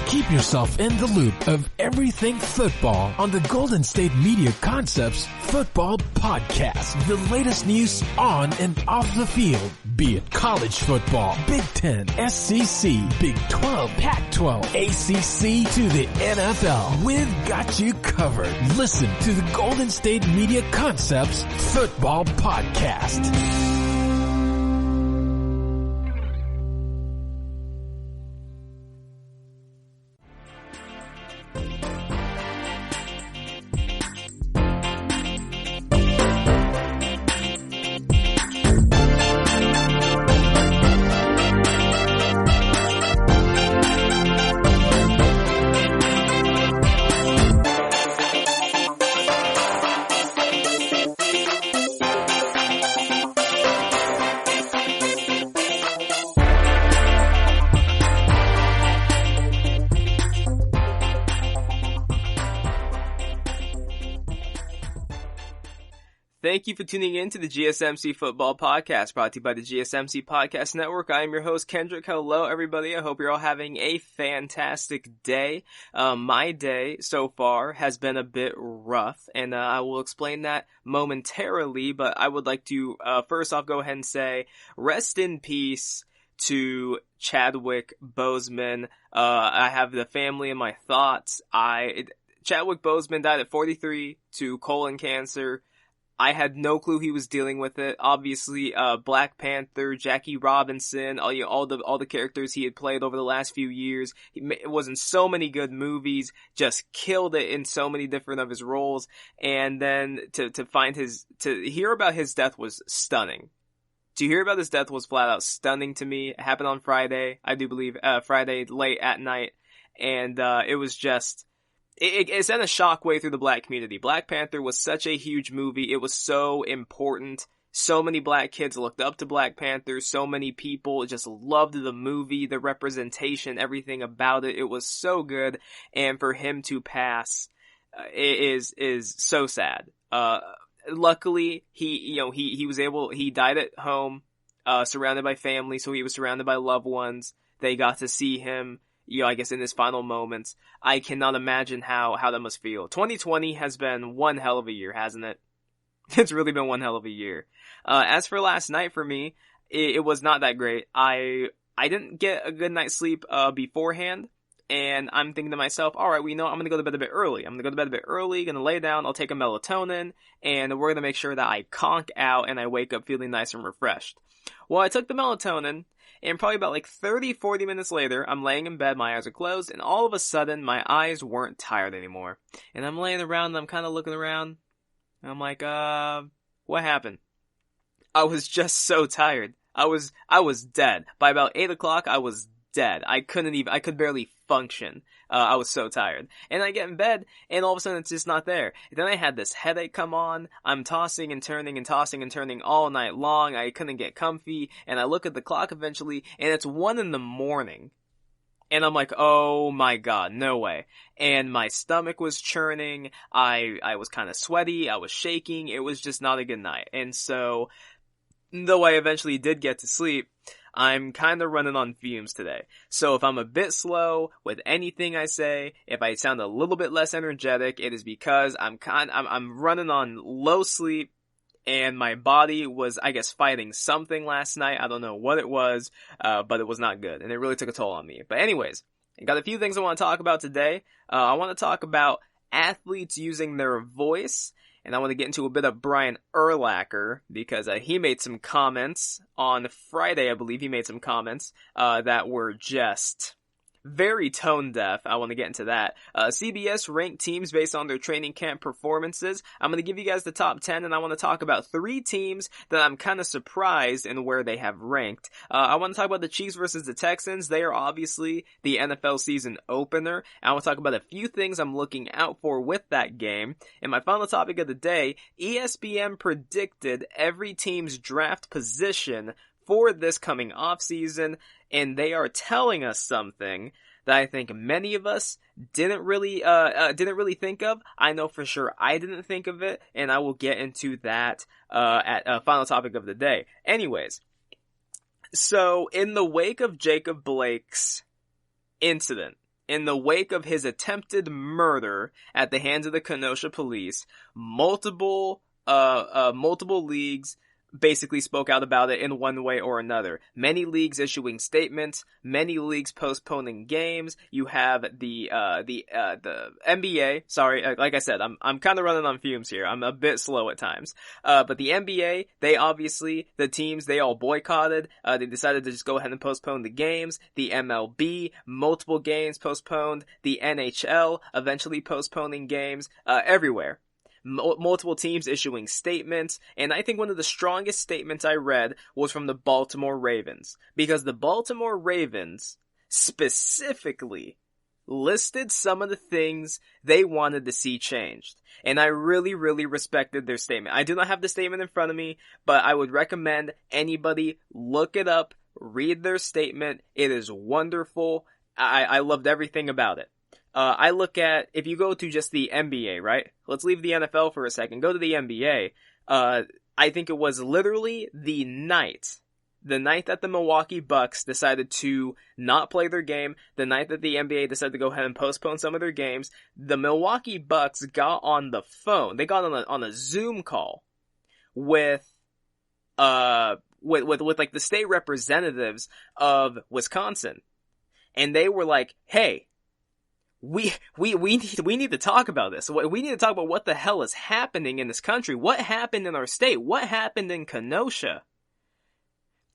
Keep yourself in the loop of everything football on the Golden State Media Concepts Football Podcast. The latest news on and off the field, be it college football, Big Ten, SEC, Big 12, Pac-12, ACC to the NFL. We've got you covered. Listen to the Golden State Media Concepts Football Podcast. Thank you for tuning in to the GSMC Football Podcast, brought to you by the GSMC Podcast Network. I am your host, Kendrick. Hello, everybody. I hope you're all having a fantastic day. My day so far has been a bit rough, and I will explain that momentarily, but I would like to first off go ahead and say rest in peace to Chadwick Boseman. I have the family in my thoughts. Chadwick Boseman died at 43 to colon cancer. I had no clue he was dealing with it. Obviously, Black Panther, Jackie Robinson, all the characters he had played over the last few years. He was in so many good movies, just killed it in so many different of his roles. And then to hear about his death was stunning. To hear about his death was flat out stunning to me. It happened on Friday, I do believe, Friday late at night. And, it was just, It sent a shockwave through the black community. Black Panther was such a huge movie. It was so important. So many black kids looked up to Black Panther. So many people just loved the movie, the representation, everything about it. It was so good. And for him to pass is so sad. Luckily, he died at home, surrounded by family. So he was surrounded by loved ones. They got to see him, I guess in his final moments. I cannot imagine how that must feel. 2020 has been one hell of a year, hasn't it? It's really been one hell of a year. As for last night for me, it was not that great. I didn't get a good night's sleep, beforehand. And I'm thinking to myself, alright, I'm gonna go to bed a bit early. Gonna lay down, I'll take a melatonin, and we're gonna make sure that I conk out and I wake up feeling nice and refreshed. Well, I took the melatonin, and probably about 40 minutes later, I'm laying in bed, my eyes are closed, and all of a sudden, my eyes weren't tired anymore. And I'm laying around, and I'm kind of looking around, and I'm like, what happened? I was just so tired. I was dead. By about 8 o'clock, I was dead. I could barely function. I was so tired. And I get in bed, and all of a sudden it's just not there. And then I had this headache come on. I'm tossing and turning all night long. I couldn't get comfy, and I look at the clock eventually, and it's 1 a.m. And I'm like, oh my god, no way. And my stomach was churning. I was kind of sweaty. I was shaking. It was just not a good night. And so, though I eventually did get to sleep, I'm kind of running on fumes today. So if I'm a bit slow with anything I say, if I sound a little bit less energetic, it is because I'm running on low sleep, and my body was, I guess, fighting something last night. I don't know what it was, but it was not good, and it really took a toll on me. But anyways, I got a few things I want to talk about today. I want to talk about athletes using their voice. And I want to get into a bit of Brian Urlacher, because he made some comments on Friday, I believe he made some comments that were just very tone deaf. I want to get into that. CBS ranked teams based on their training camp performances. I'm going to give you guys the top 10, and I want to talk about 3 teams that I'm kind of surprised in where they have ranked. I want to talk about the Chiefs versus the Texans. They are obviously the NFL season opener. I want to talk about a few things I'm looking out for with that game. And my final topic of the day, ESPN predicted every team's draft position for this coming offseason, and they are telling us something that I think many of us didn't really think of. I know for sure I didn't think of it, and I will get into that at final topic of the day. Anyways, so in the wake of Jacob Blake's incident, in the wake of his attempted murder at the hands of the Kenosha police, multiple leagues basically spoke out about it in one way or another. Many leagues issuing statements, many leagues postponing games. You have the NBA. Sorry, like I said, I'm kind of running on fumes here. I'm a bit slow at times. But the NBA, the teams, they all boycotted. They decided to just go ahead and postpone the games. The MLB, multiple games postponed. The NHL, eventually postponing games, everywhere. Multiple teams issuing statements, and I think one of the strongest statements I read was from the Baltimore Ravens, because the Baltimore Ravens specifically listed some of the things they wanted to see changed, and I really, really respected their statement. I do not have the statement in front of me, but I would recommend anybody look it up, read their statement. It is wonderful. I loved everything about it. I look at, if you go to just the NBA, right? Let's leave the NFL for a second. Go to the NBA. I think it was literally the night that the Milwaukee Bucks decided to not play their game, the night that the NBA decided to go ahead and postpone some of their games, the Milwaukee Bucks got on the phone. They got on a Zoom call with like the state representatives of Wisconsin. And they were like, hey, we need to talk about this. We need to talk about what the hell is happening in this country. What happened in our state? What happened in Kenosha?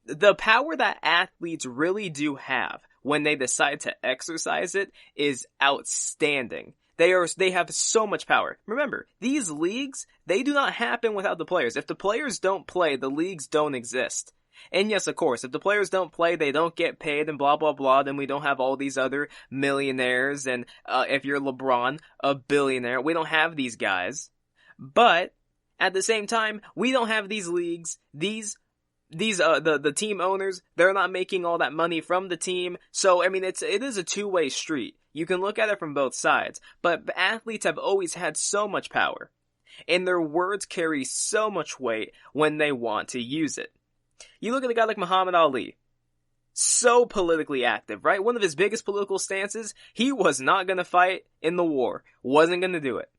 The power that athletes really do have when they decide to exercise it is outstanding. They have so much power. Remember, these leagues, they do not happen without the players. If the players don't play, the leagues don't exist. And yes, of course, if the players don't play, they don't get paid and blah, blah, blah, then we don't have all these other millionaires, and if you're LeBron, a billionaire, we don't have these guys. But, at the same time, we don't have these leagues, the team owners, they're not making all that money from the team, so, I mean, it is a two-way street. You can look at it from both sides, but athletes have always had so much power, and their words carry so much weight when they want to use it. You look at a guy like Muhammad Ali, so politically active, right? One of his biggest political stances, he was not going to fight in the war, wasn't going to do it.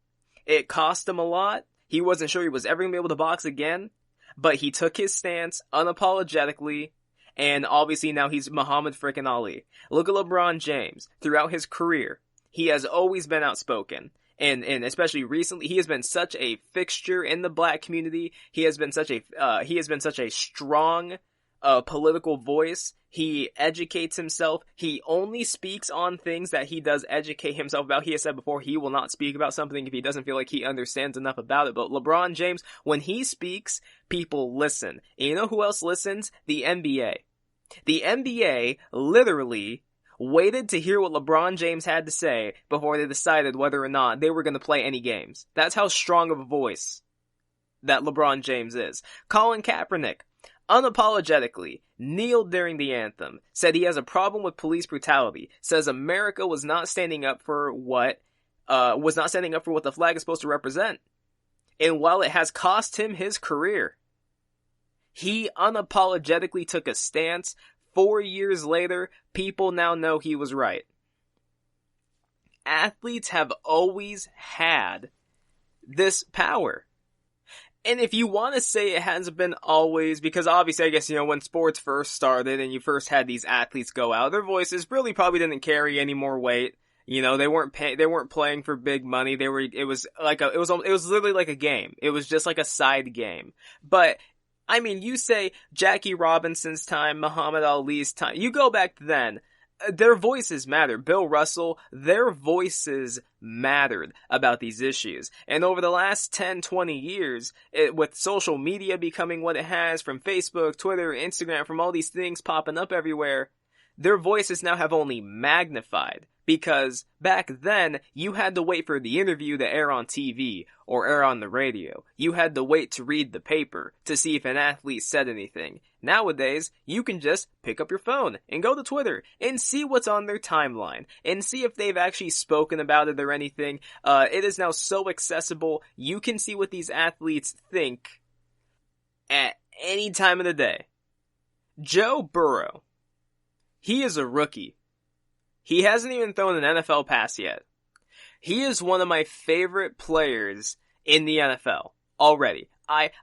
It cost him a lot, he wasn't sure he was ever going to be able to box again, but he took his stance unapologetically, and obviously now he's Muhammad frickin' Ali. Look at LeBron James. Throughout his career, he has always been outspoken. And especially recently, he has been such a fixture in the black community. He has been such a strong, political voice. He educates himself. He only speaks on things that he does educate himself about. He has said before he will not speak about something if he doesn't feel like he understands enough about it. But LeBron James, when he speaks, people listen. And you know who else listens? The NBA. The NBA literally waited to hear what LeBron James had to say before they decided whether or not they were going to play any games. That's how strong of a voice that LeBron James is. Colin Kaepernick unapologetically kneeled during the anthem, said he has a problem with police brutality, says America was not standing up for what the flag is supposed to represent. And while it has cost him his career, he unapologetically took a stance. 4 years later, people now know he was right. Athletes have always had this power. And if you want to say it hasn't been always, because obviously I guess, when sports first started and you first had these athletes go out, their voices really probably didn't carry any more weight. They weren't playing for big money. It was literally like a game. It was just like a side game. But I mean, you say Jackie Robinson's time, Muhammad Ali's time, you go back then, their voices matter. Bill Russell, their voices mattered about these issues. And over the last 10, 20 years, with social media becoming what it has, from Facebook, Twitter, Instagram, from all these things popping up everywhere, their voices now have only magnified. Because back then, you had to wait for the interview to air on TV or air on the radio. You had to wait to read the paper to see if an athlete said anything. Nowadays, you can just pick up your phone and go to Twitter and see what's on their timeline and see if they've actually spoken about it or anything. It is now so accessible. You can see what these athletes think at any time of the day. Joe Burrow, he is a rookie. He hasn't even thrown an NFL pass yet. He is one of my favorite players in the NFL already.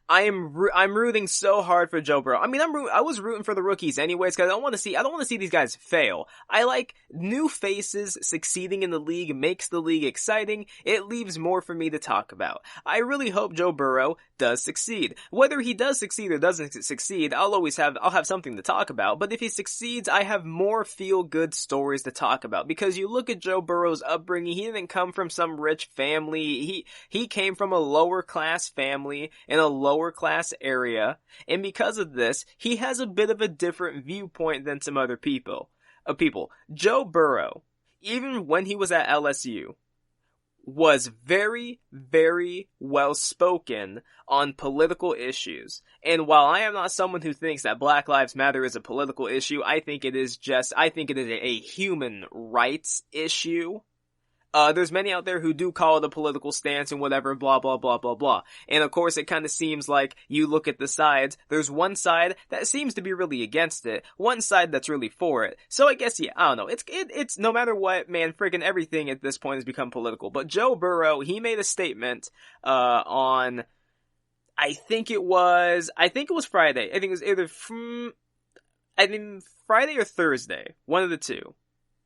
I'm rooting so hard for Joe Burrow. I mean, I was rooting for the rookies anyways, because I don't want to see these guys fail. I like new faces succeeding in the league, makes the league exciting. It leaves more for me to talk about. I really hope Joe Burrow does succeed. Whether he does succeed or doesn't succeed, I'll have something to talk about. But if he succeeds, I have more feel-good stories to talk about. Because you look at Joe Burrow's upbringing, he didn't come from some rich family. He came from a lower class family in a lower class area, and because of this, he has a bit of a different viewpoint than some other people. Joe Burrow, even when he was at LSU, was very, very well spoken on political issues. And while I am not someone who thinks that Black Lives Matter is a political issue, I think it is a human rights issue. There's many out there who do call it a political stance and whatever, blah, blah, blah, blah, blah. And of course, it kind of seems like you look at the sides, there's one side that seems to be really against it, one side that's really for it. So I guess, yeah, I don't know. It's no matter what, man, friggin' everything at this point has become political. But Joe Burrow, he made a statement, on, I think it was Friday. I think it was Friday or Thursday. One of the two.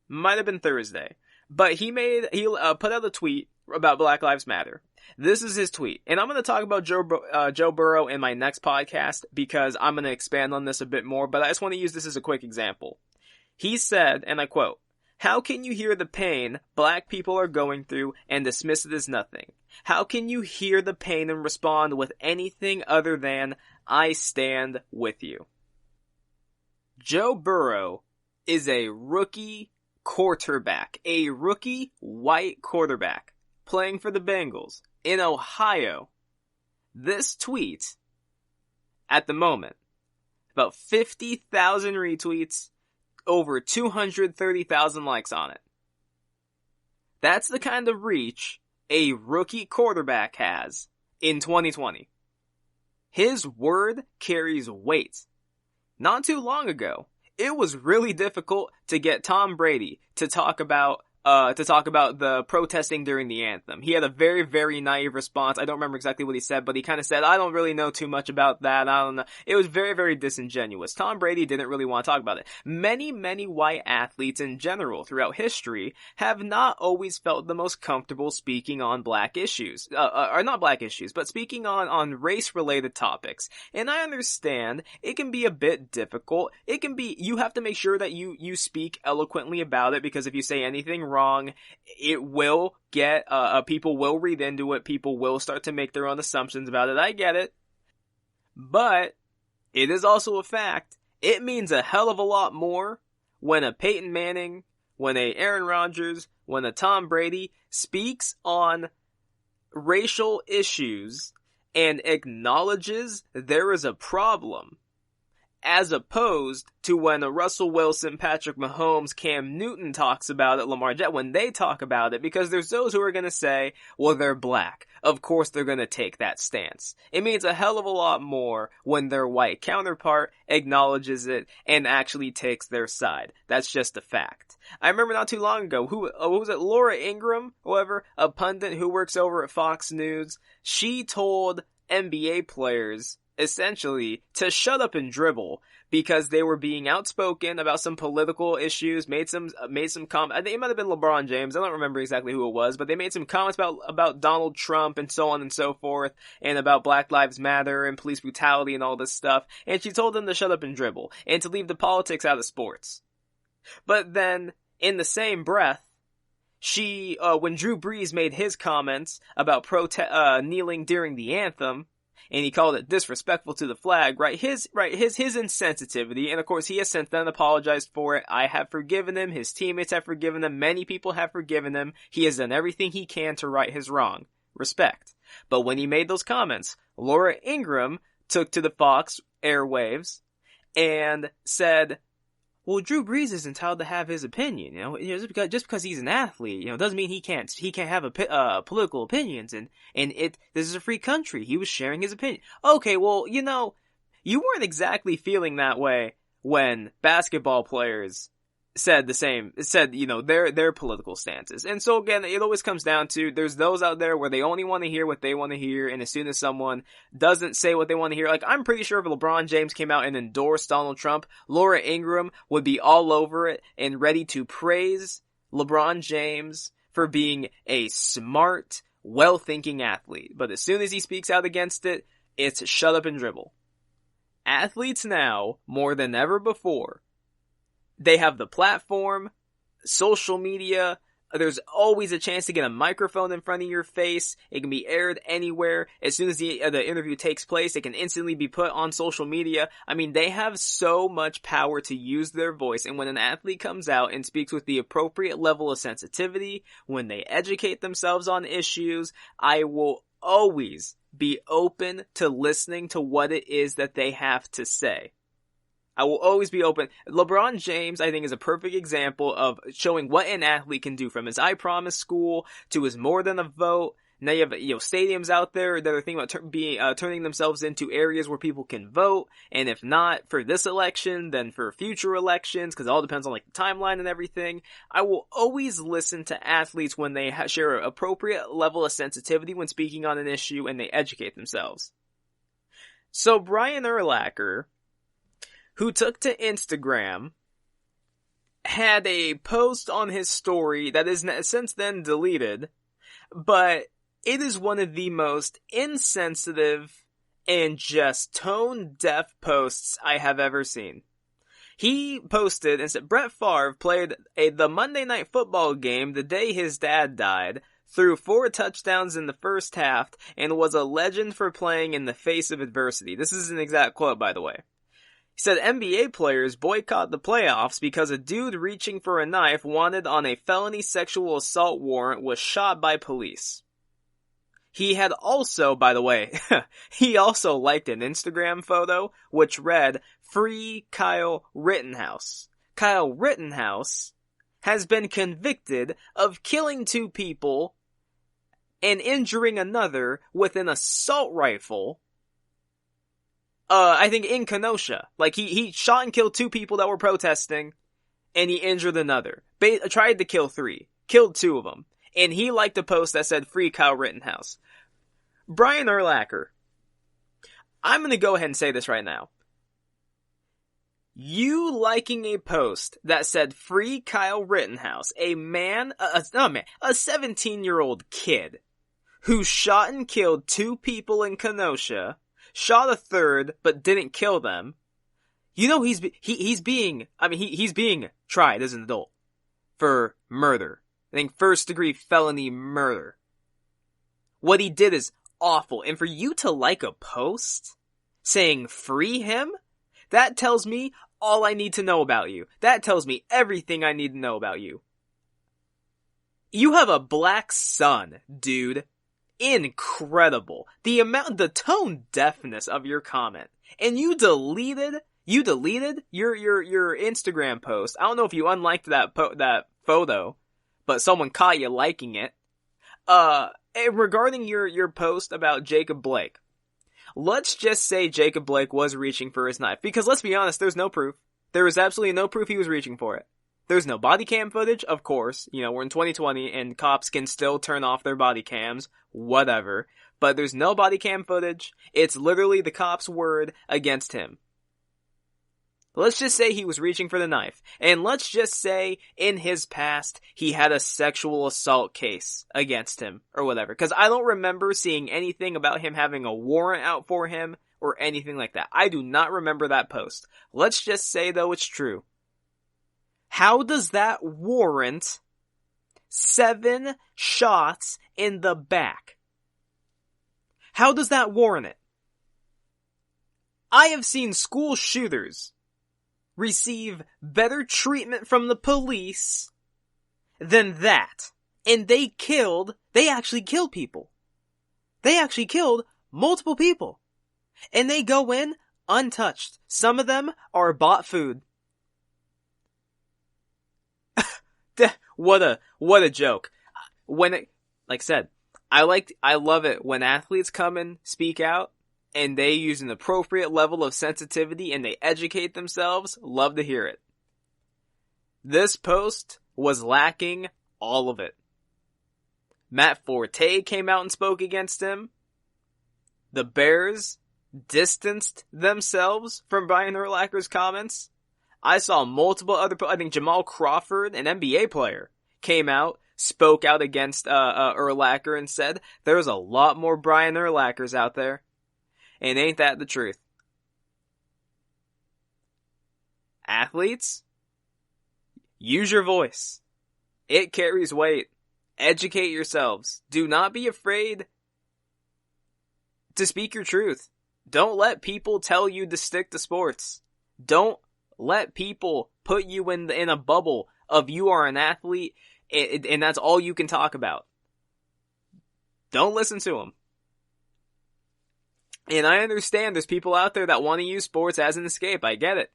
Might have been Thursday. But he put out a tweet about Black Lives Matter. This is his tweet. And I'm going to talk about Joe Burrow in my next podcast because I'm going to expand on this a bit more, but I just want to use this as a quick example. He said, and I quote, "How can you hear the pain black people are going through and dismiss it as nothing? How can you hear the pain and respond with anything other than, I stand with you?" Joe Burrow is a rookie quarterback, a rookie white quarterback playing for the Bengals in Ohio. This tweet, at the moment, about 50,000 retweets, over 230,000 likes on it. That's the kind of reach a rookie quarterback has in 2020. His word carries weight. Not too long ago, it was really difficult to get Tom Brady to talk about the protesting during the anthem. He had a very, very naive response. I don't remember exactly what he said, but he kind of said, "I don't really know too much about that. I don't know." It was very, very disingenuous. Tom Brady didn't really want to talk about it. Many, many white athletes in general throughout history have not always felt the most comfortable speaking on black issues. Or not black issues, but speaking on race-related topics. And I understand it can be a bit difficult. You have to make sure that you speak eloquently about it, because if you say anything wrong, it will get, people will read into it, people will start to make their own assumptions about it. I get it. But it is also a fact. It means a hell of a lot more when a Peyton Manning, when a Aaron Rodgers, when a Tom Brady speaks on racial issues and acknowledges there is a problem, as opposed to when a Russell Wilson, Patrick Mahomes, Cam Newton talks about it, Lamar Jackson, when they talk about it, because there's those who are going to say, well, they're black. Of course they're going to take that stance. It means a hell of a lot more when their white counterpart acknowledges it and actually takes their side. That's just a fact. I remember not too long ago, who was it, Laura Ingraham, whoever, a pundit who works over at Fox News, she told NBA players essentially to shut up and dribble because they were being outspoken about some political issues, made some comments. I think it might have been LeBron James. I don't remember exactly who it was, but they made some comments about Donald Trump and so on and so forth, and about Black Lives Matter and police brutality and all this stuff. And she told them to shut up and dribble and to leave the politics out of sports. But then, in the same breath, she, when Drew Brees made his comments about kneeling during the anthem, and he called it disrespectful to the flag, his insensitivity, and of course he has since then apologized for it. I have forgiven him, his teammates have forgiven him, many people have forgiven him. He has done everything he can to right his wrong. Respect. But when he made those comments, Laura Ingraham took to the Fox airwaves and said, well, Drew Brees is entitled to have his opinion, just because he's an athlete, doesn't mean he can't have political opinions, and this is a free country. He was sharing his opinion. Okay, well, you weren't exactly feeling that way when basketball players said the same, said, their political stances. And so again, it always comes down to, there's those out there where they only want to hear what they want to hear, and as soon as someone doesn't say what they want to hear, like, I'm pretty sure if LeBron James came out and endorsed Donald Trump, Laura Ingraham would be all over it and ready to praise LeBron James for being a smart, well-thinking athlete. But as soon as he speaks out against it, it's shut up and dribble. Athletes now, more than ever before, they have the platform, social media, there's always a chance to get a microphone in front of your face, it can be aired anywhere, as soon as the interview takes place, it can instantly be put on social media. I mean, they have so much power to use their voice, and when an athlete comes out and speaks with the appropriate level of sensitivity, when they educate themselves on issues, I will always be open to listening to what it is that they have to say. I will always be open. LeBron James, I think, is a perfect example of showing what an athlete can do, from his I Promise school to his More Than a Vote. Now you have, stadiums out there that are thinking about turning themselves into areas where people can vote. And if not for this election, then for future elections, because it all depends on the timeline and everything. I will always listen to athletes when they share an appropriate level of sensitivity when speaking on an issue and they educate themselves. So Brian Urlacher, who took to Instagram, had a post on his story that is since then deleted, but it is one of the most insensitive and just tone-deaf posts I have ever seen. He posted and said, Brett Favre played the Monday Night Football game the day his dad died, threw 4 touchdowns in the first half, and was a legend for playing in the face of adversity. This is an exact quote, by the way. He said NBA players boycott the playoffs because a dude reaching for a knife wanted on a felony sexual assault warrant was shot by police. He had also, by the way, he also liked an Instagram photo which read, "Free Kyle Rittenhouse." Kyle Rittenhouse has been convicted of killing 2 people and injuring another with an assault rifle. I think in Kenosha. He shot and killed 2 people that were protesting, and he injured another. Tried to kill 3. Killed 2 of them. And he liked a post that said, "Free Kyle Rittenhouse." Brian Urlacher, I'm gonna go ahead and say this right now. You liking a post that said, "Free Kyle Rittenhouse," a 17-year-old kid, who shot and killed 2 people in Kenosha, shot a third, but didn't kill them. He's being tried as an adult for murder. I think 1st-degree felony murder. What he did is awful. And for you to like a post saying free him, that tells me all I need to know about you. That tells me everything I need to know about you. You have a black son, dude. Incredible. The tone deafness of your comment. And you deleted your Instagram post. I don't know if you unliked that photo, but someone caught you liking it. Regarding your post about Jacob Blake. Let's just say Jacob Blake was reaching for his knife, because let's be honest, there's no proof. There is absolutely no proof he was reaching for it. There's no body cam footage, of course. We're in 2020 and cops can still turn off their body cams, whatever. But there's no body cam footage. It's literally the cop's word against him. Let's just say he was reaching for the knife. And let's just say in his past, he had a sexual assault case against him or whatever. Because I don't remember seeing anything about him having a warrant out for him or anything like that. I do not remember that post. Let's just say, though, it's true. How does that warrant 7 shots in the back? How does that warrant it? I have seen school shooters receive better treatment from the police than that. And they actually killed people. They actually killed multiple people. And they go in untouched. Some of them are bought food. What a joke. Like I said, I love it when athletes come and speak out and they use an appropriate level of sensitivity and they educate themselves. Love to hear it. This post was lacking all of it. Matt Forte came out and spoke against him. The Bears distanced themselves from Brian Urlacher's comments. I saw multiple other, I think Jamal Crawford, an NBA player, came out, spoke out against Urlacher and said there's a lot more Brian Urlachers out there. And ain't that the truth? Athletes, use your voice. It carries weight. Educate yourselves. Do not be afraid to speak your truth. Don't let people tell you to stick to sports. Don't let people put you in a bubble of you are an athlete and that's all you can talk about. Don't listen to them. And I understand there's people out there that want to use sports as an escape. I get it.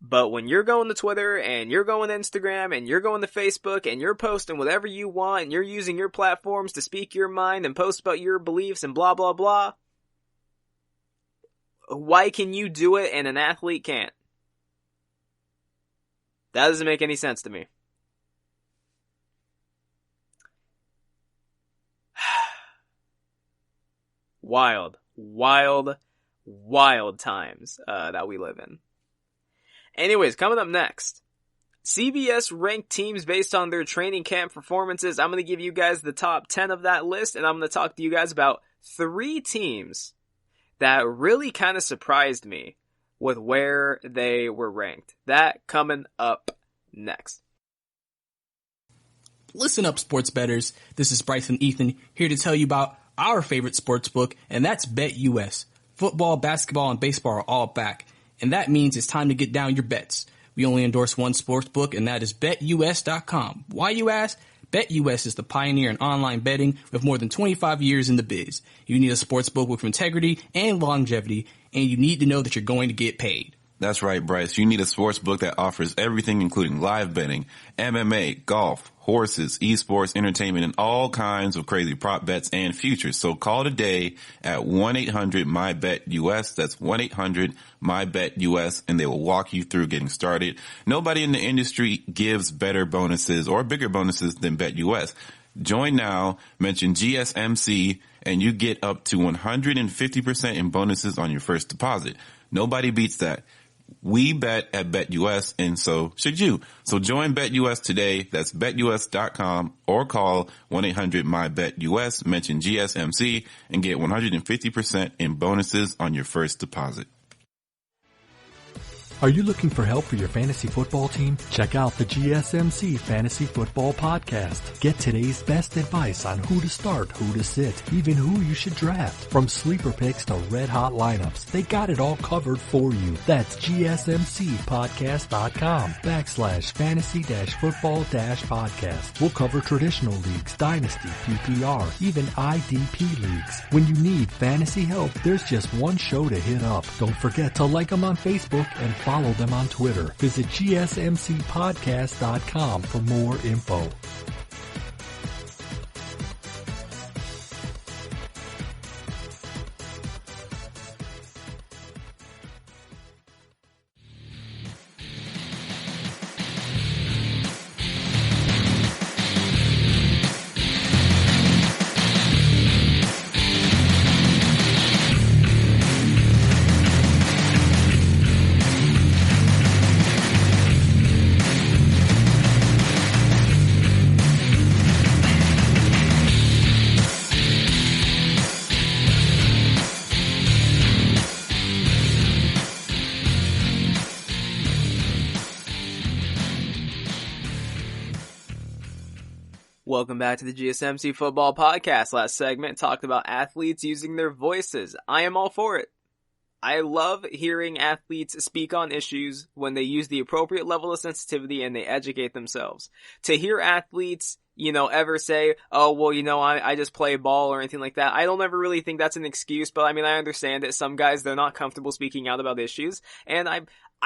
But when you're going to Twitter and you're going to Instagram and you're going to Facebook and you're posting whatever you want and you're using your platforms to speak your mind and post about your beliefs and blah, blah, blah, why can you do it and an athlete can't? That doesn't make any sense to me. Wild times that we live in. Anyways, coming up next, CBS ranked teams based on their training camp performances. I'm going to give you guys the top 10 of that list, and I'm going to talk to you guys about 3 teams that really kind of surprised me with where they were ranked. That coming up next. Listen up, sports bettors. This is Bryson Ethan here to tell you about our favorite sports book, and that's BetUS. Football, basketball, and baseball are all back, and that means it's time to get down your bets. We only endorse one sports book, and that is BetUS.com. Why, you ask? BetUS is the pioneer in online betting with more than 25 years in the biz. You need a sports book with integrity and longevity, and you need to know that you're going to get paid. That's right, Bryce. You need a sports book that offers everything, including live betting, MMA, golf, horses, esports, entertainment, and all kinds of crazy prop bets and futures. So call today at 1-800-MY-BET-US. That's 1-800-MY-BET-US, and they will walk you through getting started. Nobody in the industry gives better bonuses or bigger bonuses than BetUS. Join now, mention GSMC, and you get up to 150% in bonuses on your first deposit. Nobody beats that. We bet at BetUS, and so should you. So join BetUS today. That's BetUS.com or call 1-800-MY-BET-US, mention GSMC, and get 150% in bonuses on your first deposit. Are you looking for help for your fantasy football team? Check out the GSMC Fantasy Football Podcast. Get today's best advice on who to start, who to sit, even who you should draft. From sleeper picks to red hot lineups, they got it all covered for you. That's GSMCpodcast.com/fantasy-football-podcast. We'll cover traditional leagues, dynasty, PPR, even IDP leagues. When you need fantasy help, there's just one show to hit up. Don't forget to like them on Facebook and follow them on Twitter. Visit GSMCpodcast.com for more info. Welcome back to the GSMC Football Podcast. Last segment talked about athletes using their voices. I am all for it. I love hearing athletes speak on issues when they use the appropriate level of sensitivity and they educate themselves. To hear athletes, ever say, oh, well, I just play ball or anything like that, I don't ever really think that's an excuse, but I understand that some guys, they're not comfortable speaking out about issues, and I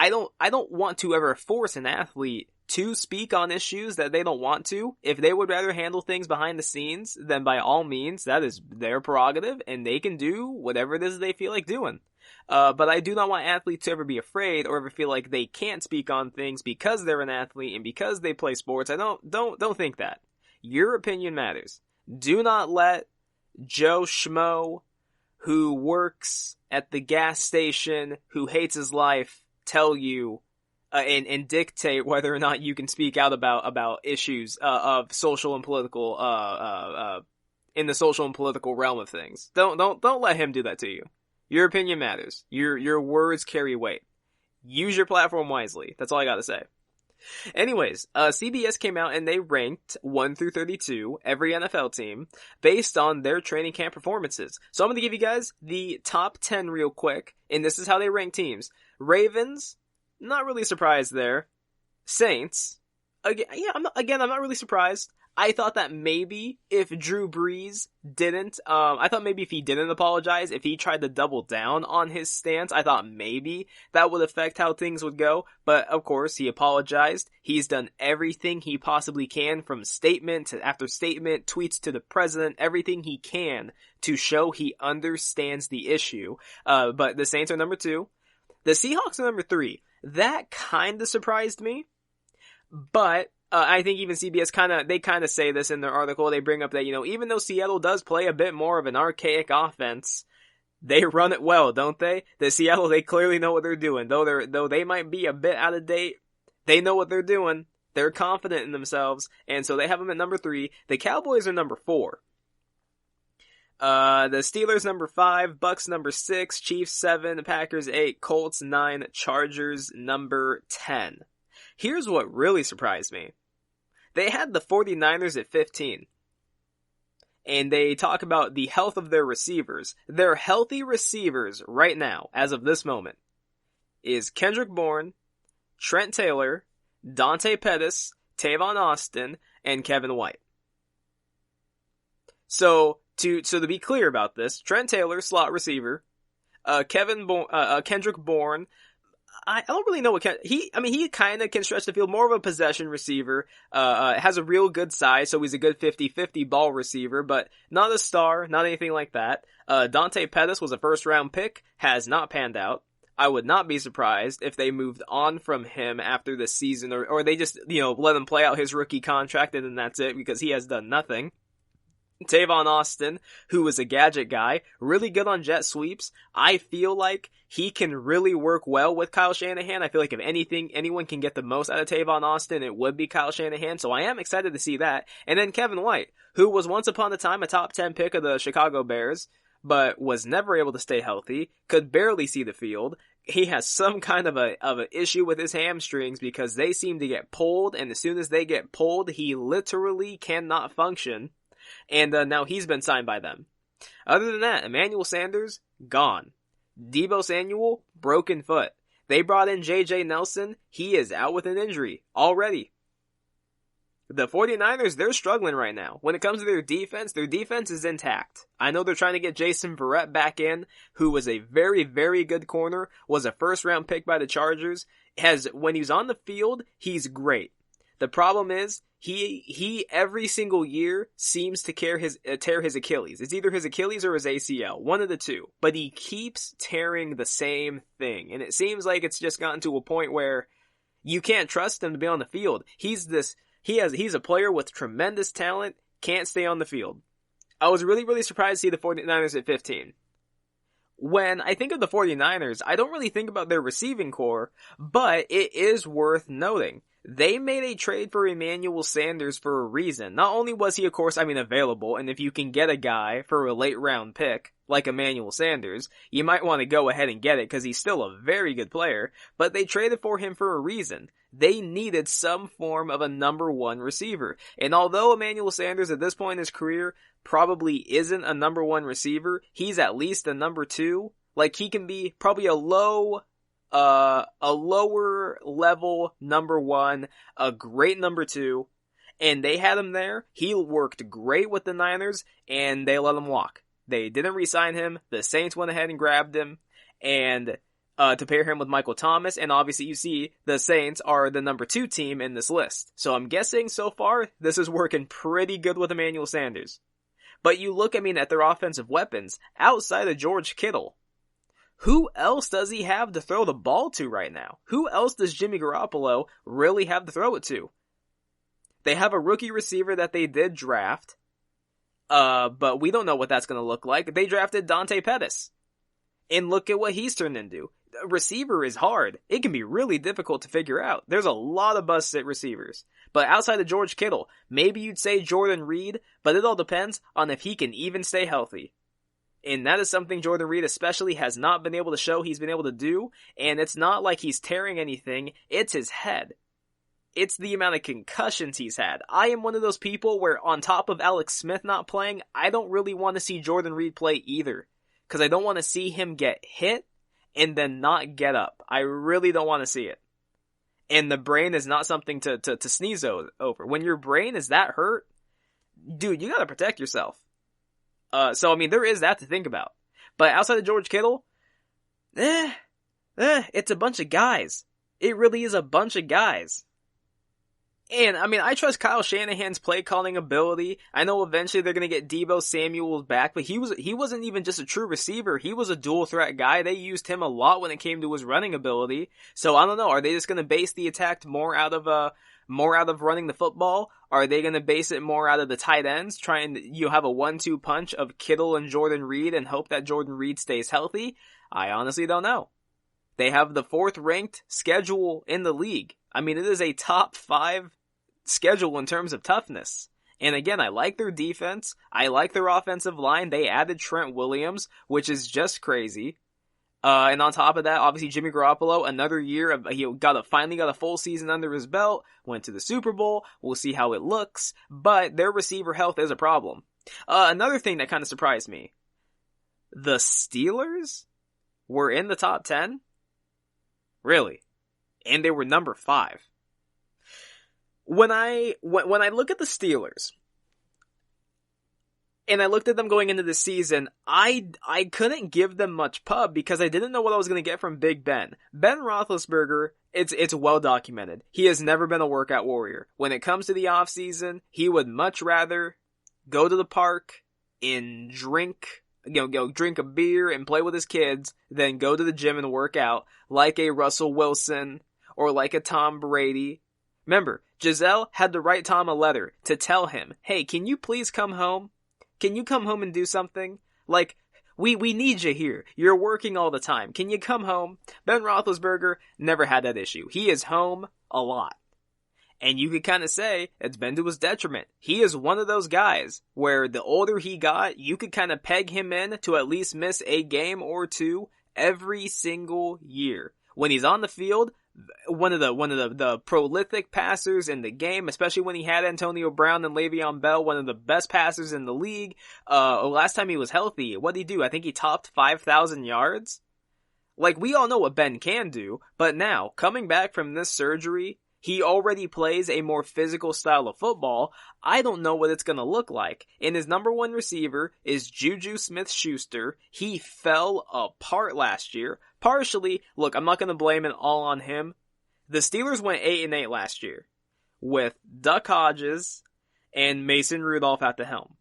don't want to ever force an athlete to speak on issues that they don't want to. If they would rather handle things behind the scenes, then by all means, that is their prerogative, and they can do whatever it is they feel like doing. But I do not want athletes to ever be afraid or ever feel like they can't speak on things because they're an athlete and because they play sports. I don't think that. Your opinion matters. Do not let Joe Schmo, who works at the gas station, who hates his life, tell you and dictate whether or not you can speak out about issues of social and political in the social and political realm of things. Don't let him do that to you. Your opinion matters. Your words carry weight. Use your platform wisely. That's all I gotta say. Anyways, CBS came out and they ranked 1 through 32 every NFL team based on their training camp performances. So I'm going to give you guys the top 10 real quick, and this is how they rank teams. Ravens, not really surprised there. Saints, again, I'm not really surprised. I thought that maybe if Drew Brees didn't, I thought maybe if he didn't apologize, if he tried to double down on his stance, I thought maybe that would affect how things would go. But of course, he apologized. He's done everything he possibly can, from statement to after statement, tweets to the president, everything he can to show he understands the issue. But the Saints are number 2. The Seahawks are number 3. That kind of surprised me, but I think even CBS kind of say this in their article. They bring up that, even though Seattle does play a bit more of an archaic offense, they run it well, don't they? The Seattle, they clearly know what they're doing. Though they might be a bit out of date, they know what they're doing. They're confident in themselves, and so they have them at number 3. The Cowboys are number 4. The Steelers number 5, Bucks number 6, Chiefs 7, Packers 8, Colts 9, Chargers number 10. Here's what really surprised me. They had the 49ers at 15. And they talk about the health of their receivers. Their healthy receivers right now, as of this moment, is Kendrick Bourne, Trent Taylor, Dante Pettis, Tavon Austin, and Kevin White. So to be clear about this, Trent Taylor, slot receiver, Kendrick Bourne, I don't really know what he kind of can stretch the field, more of a possession receiver, has a real good size, so he's a good 50-50 ball receiver, but not a star, not anything like that. Dante Pettis was a first round pick, has not panned out. I would not be surprised if they moved on from him after the season, or they just, let him play out his rookie contract and then that's it, because he has done nothing. Tavon Austin, who is a gadget guy, really good on jet sweeps. I feel like he can really work well with Kyle Shanahan. I feel like if anyone can get the most out of Tavon Austin, it would be Kyle Shanahan. So I am excited to see that. And then Kevin White, who was once upon a time a top 10 pick of the Chicago Bears, but was never able to stay healthy, could barely see the field. He has some kind of a issue with his hamstrings because they seem to get pulled, and as soon as they get pulled, he literally cannot function. And now he's been signed by them. Other than that, Emmanuel Sanders, gone. Deebo Samuel, broken foot. They brought in J.J. Nelson. He is out with an injury already. The 49ers, they're struggling right now. When it comes to their defense is intact. I know they're trying to get Jason Verrett back in, who was a very, very good corner, was a first-round pick by the Chargers. When he's on the field, he's great. The problem is, he every single year seems to tear his Achilles. It's either his Achilles or his ACL, one of the two. But he keeps tearing the same thing, and it seems like it's just gotten to a point where you can't trust him to be on the field. He's a player with tremendous talent, can't stay on the field. I was really, really surprised to see the 49ers at 15. When I think of the 49ers, I don't really think about their receiving core, but it is worth noting. They made a trade for Emmanuel Sanders for a reason. Not only was he, of course, available, and if you can get a guy for a late round pick, like Emmanuel Sanders, you might want to go ahead and get it because he's still a very good player, but they traded for him for a reason. They needed some form of a number 1 receiver. And although Emmanuel Sanders at this point in his career probably isn't a number 1 receiver, he's at least a number 2. Like, he can be probably a lower level number 1, a great number 2, and they had him there. He worked great with the Niners, and they let him walk. They didn't re-sign him. The Saints went ahead and grabbed him, and to pair him with Michael Thomas, and obviously you see the Saints are the number 2 team in this list. So I'm guessing so far this is working pretty good with Emmanuel Sanders. But you look, at their offensive weapons outside of George Kittle. Who else does he have to throw the ball to right now? Who else does Jimmy Garoppolo really have to throw it to? They have a rookie receiver that they did draft, but we don't know what that's going to look like. They drafted Dante Pettis, and look at what he's turned into. A receiver is hard. It can be really difficult to figure out. There's a lot of busts at receivers. But outside of George Kittle, maybe you'd say Jordan Reed, but it all depends on if he can even stay healthy. And that is something Jordan Reed especially has not been able to show he's been able to do, and it's not like he's tearing anything, it's his head. It's the amount of concussions he's had. I am one of those people where on top of Alex Smith not playing, I don't really want to see Jordan Reed play either. Because I don't want to see him get hit and then not get up. I really don't want to see it. And the brain is not something to sneeze over. When your brain is that hurt, dude, you gotta protect yourself. So I mean, there is that to think about. But outside of George Kittle, it's a bunch of guys. It really is a bunch of guys. And, I mean, I trust Kyle Shanahan's play calling ability. I know eventually they're gonna get Deebo Samuel back, but he wasn't even just a true receiver. He was a dual threat guy. They used him a lot when it came to his running ability. So I don't know, are they just gonna base the attack more out of running the football? Are they gonna base it more out of the tight ends, trying to, have a 1-2 punch of Kittle and Jordan Reed and hope that Jordan Reed stays healthy? I honestly don't know. They have the 4th ranked schedule in the league. I mean, it is a top 5 schedule in terms of toughness. And again, I like their defense. I like their offensive line. They added Trent Williams, which is just crazy. And on top of that, obviously Jimmy Garoppolo, another year of, he finally got a full season under his belt, went to the Super Bowl. We'll see how it looks, but their receiver health is a problem. Another thing that kind of surprised me. The Steelers were in the top 10? Really? And they were number 5. When I look at the Steelers, and I looked at them going into the season, I couldn't give them much pub because I didn't know what I was going to get from Big Ben. Ben Roethlisberger, it's well documented. He has never been a workout warrior. When it comes to the off season, he would much rather go to the park and drink a beer and play with his kids than go to the gym and work out like a Russell Wilson or like a Tom Brady. Remember, Giselle had to write Tom a letter to tell him, hey, can you please come home? Can you come home and do something? Like, we need you here. You're working all the time. Can you come home? Ben Roethlisberger never had that issue. He is home a lot. And you could kind of say it's been to his detriment. He is one of those guys where the older he got, you could kind of peg him in to at least miss a game or two every single year. When he's on the field, one of the prolific passers in the game, especially when he had Antonio Brown and Le'Veon Bell, one of the best passers in the league. Last time he was healthy, what did he do? I think he topped 5,000 yards. Like, we all know what Ben can do, but now, coming back from this surgery, he already plays a more physical style of football. I don't know what it's gonna look like. And his number 1 receiver is Juju Smith-Schuster. He fell apart last year. Partially, look, I'm not gonna blame it all on him. The Steelers went 8-8 last year with Duck Hodges and Mason Rudolph at the helm.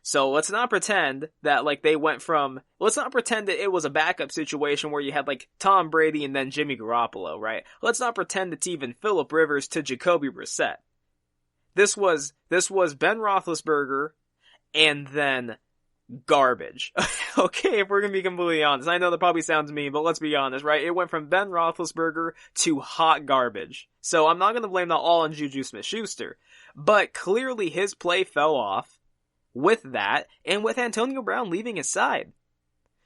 So let's not pretend that let's not pretend that it was a backup situation where you had like Tom Brady and then Jimmy Garoppolo, right? Let's not pretend it's even Phillip Rivers to Jacoby Brissett. This was Ben Roethlisberger and then garbage. Okay, if we're gonna be completely honest. I know that probably sounds mean, but let's be honest, right? It went from Ben Roethlisberger to hot garbage. So I'm not gonna blame that all on Juju Smith-Schuster. But clearly his play fell off with that, and with Antonio Brown leaving his side.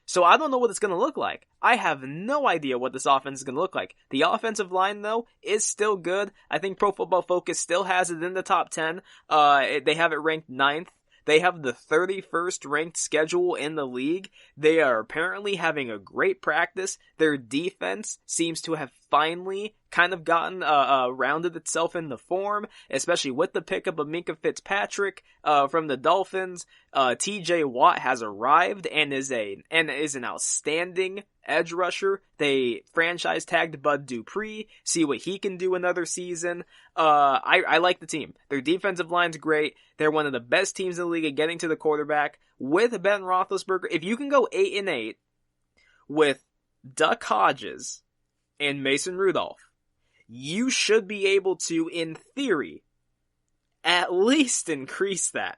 So I don't know what it's going to look like. I have no idea what this offense is going to look like. The offensive line, though, is still good. I think Pro Football Focus still has it in the top 10. They have it ranked 9th. They have the 31st ranked schedule in the league. They are apparently having a great practice. Their defense seems to have finally kind of gotten rounded itself into form, especially with the pickup of Minkah Fitzpatrick from the Dolphins. TJ Watt has arrived and is an outstanding edge rusher. They franchise tagged Bud Dupree. See what he can do another season. I like the team. Their defensive line's great. They're one of the best teams in the league at getting to the quarterback. With Ben Roethlisberger, if you can go 8-8 with Duck Hodges and Mason Rudolph, you should be able to, in theory, at least increase that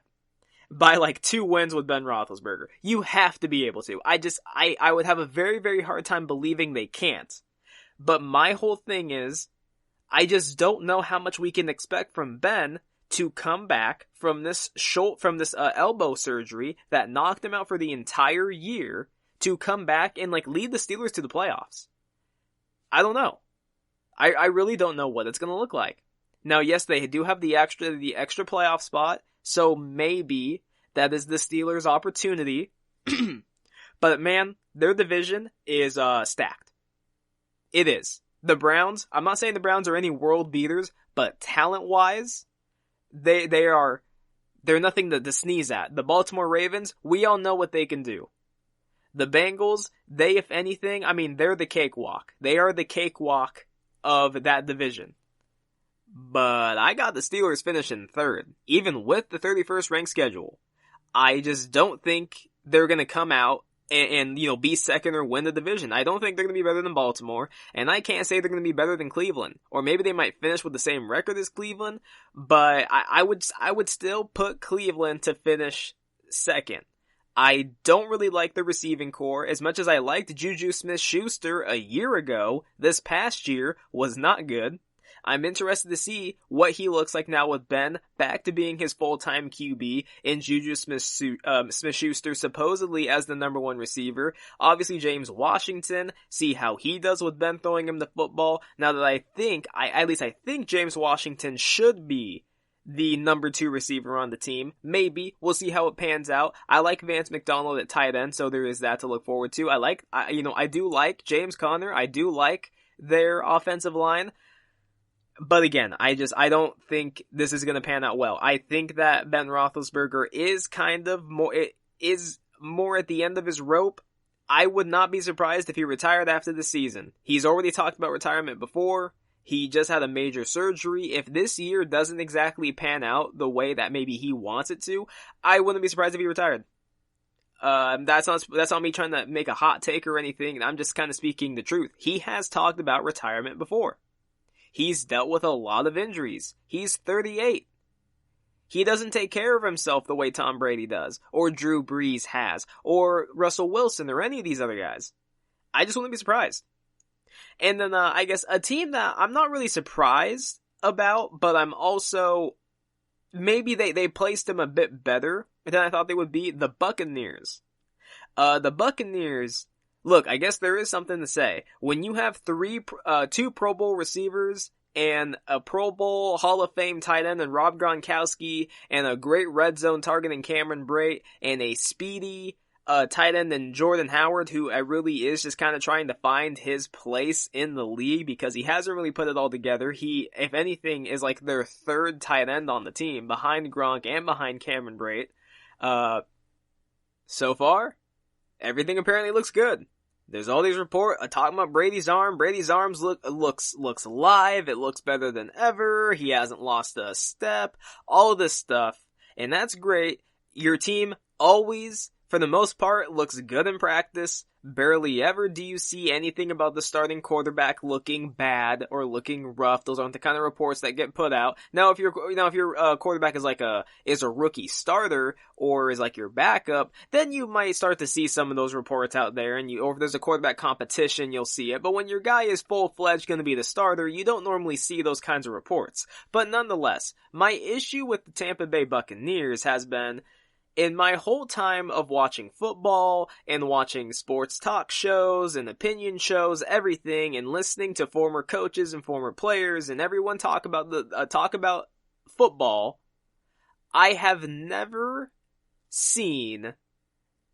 by like 2 wins with Ben Roethlisberger. You have to be able to. I would have a very, very hard time believing they can't. But my whole thing is, I just don't know how much we can expect from Ben to come back from this elbow surgery that knocked him out for the entire year, to come back and like lead the Steelers to the playoffs. I don't know. I really don't know what it's going to look like. Now, yes, they do have the extra playoff spot, so maybe that is the Steelers' opportunity. But man, their division is stacked. It is. The Browns, I'm not saying the Browns are any world beaters, but talent-wise, they're nothing to sneeze at. The Baltimore Ravens, we all know what they can do. The Bengals, they, if anything, I mean, they're the cakewalk. They are the cakewalk of that division. But I got the Steelers finishing third, even with the 31st ranked schedule. I just don't think they're going to come out and be second or win the division. I don't think they're going to be better than Baltimore, and I can't say they're going to be better than Cleveland. Or maybe they might finish with the same record as Cleveland, but I would still put Cleveland to finish second. I don't really like the receiving core. As much as I liked Juju Smith-Schuster a year ago, this past year was not good. I'm interested to see what he looks like now with Ben back to being his full-time QB and Juju Smith-Schuster supposedly as the number 1 receiver. Obviously James Washington, see how he does with Ben throwing him the football. Now that I think James Washington should be the number 2 receiver on the team. Maybe. We'll see how it pans out. I like Vance McDonald at tight end, so there is that to look forward to. I do like James Conner. I do like their offensive line. But again, I don't think this is going to pan out well. I think that Ben Roethlisberger is more at the end of his rope. I would not be surprised if he retired after the season. He's already talked about retirement before. He just had a major surgery. If this year doesn't exactly pan out the way that maybe he wants it to, I wouldn't be surprised if he retired. That's not me trying to make a hot take or anything. I'm just kind of speaking the truth. He has talked about retirement before. He's dealt with a lot of injuries. He's 38. He doesn't take care of himself the way Tom Brady does, or Drew Brees has, or Russell Wilson, or any of these other guys. I just wouldn't be surprised. And then, I guess a team that I'm not really surprised about, but I'm also, maybe they placed him a bit better than I thought they would be, the Buccaneers. The Buccaneers, look, I guess there is something to say. When you have 2 Pro Bowl receivers and a Pro Bowl Hall of Fame tight end and Rob Gronkowski and a great red zone target in Cameron Brate and a speedy tight end in Jordan Howard, who really is just kind of trying to find his place in the league because he hasn't really put it all together. He, if anything, is like their 3rd tight end on the team behind Gronk and behind Cameron Brate. So far, everything apparently looks good. There's all these reports talking about Brady's arm. Brady's arms looks live. It looks better than ever. He hasn't lost a step. All of this stuff. And that's great. Your team always, for the most part, looks good in practice. Barely ever do you see anything about the starting quarterback looking bad or looking rough. Those aren't the kind of reports that get put out. Now, if your quarterback is a rookie starter or is like your backup, then you might start to see some of those reports out there. Or if there's a quarterback competition, you'll see it. But when your guy is full-fledged going to be the starter, you don't normally see those kinds of reports. But nonetheless, my issue with the Tampa Bay Buccaneers has been, in my whole time of watching football and watching sports talk shows and opinion shows, everything, and listening to former coaches and former players and everyone talk about football, I have never seen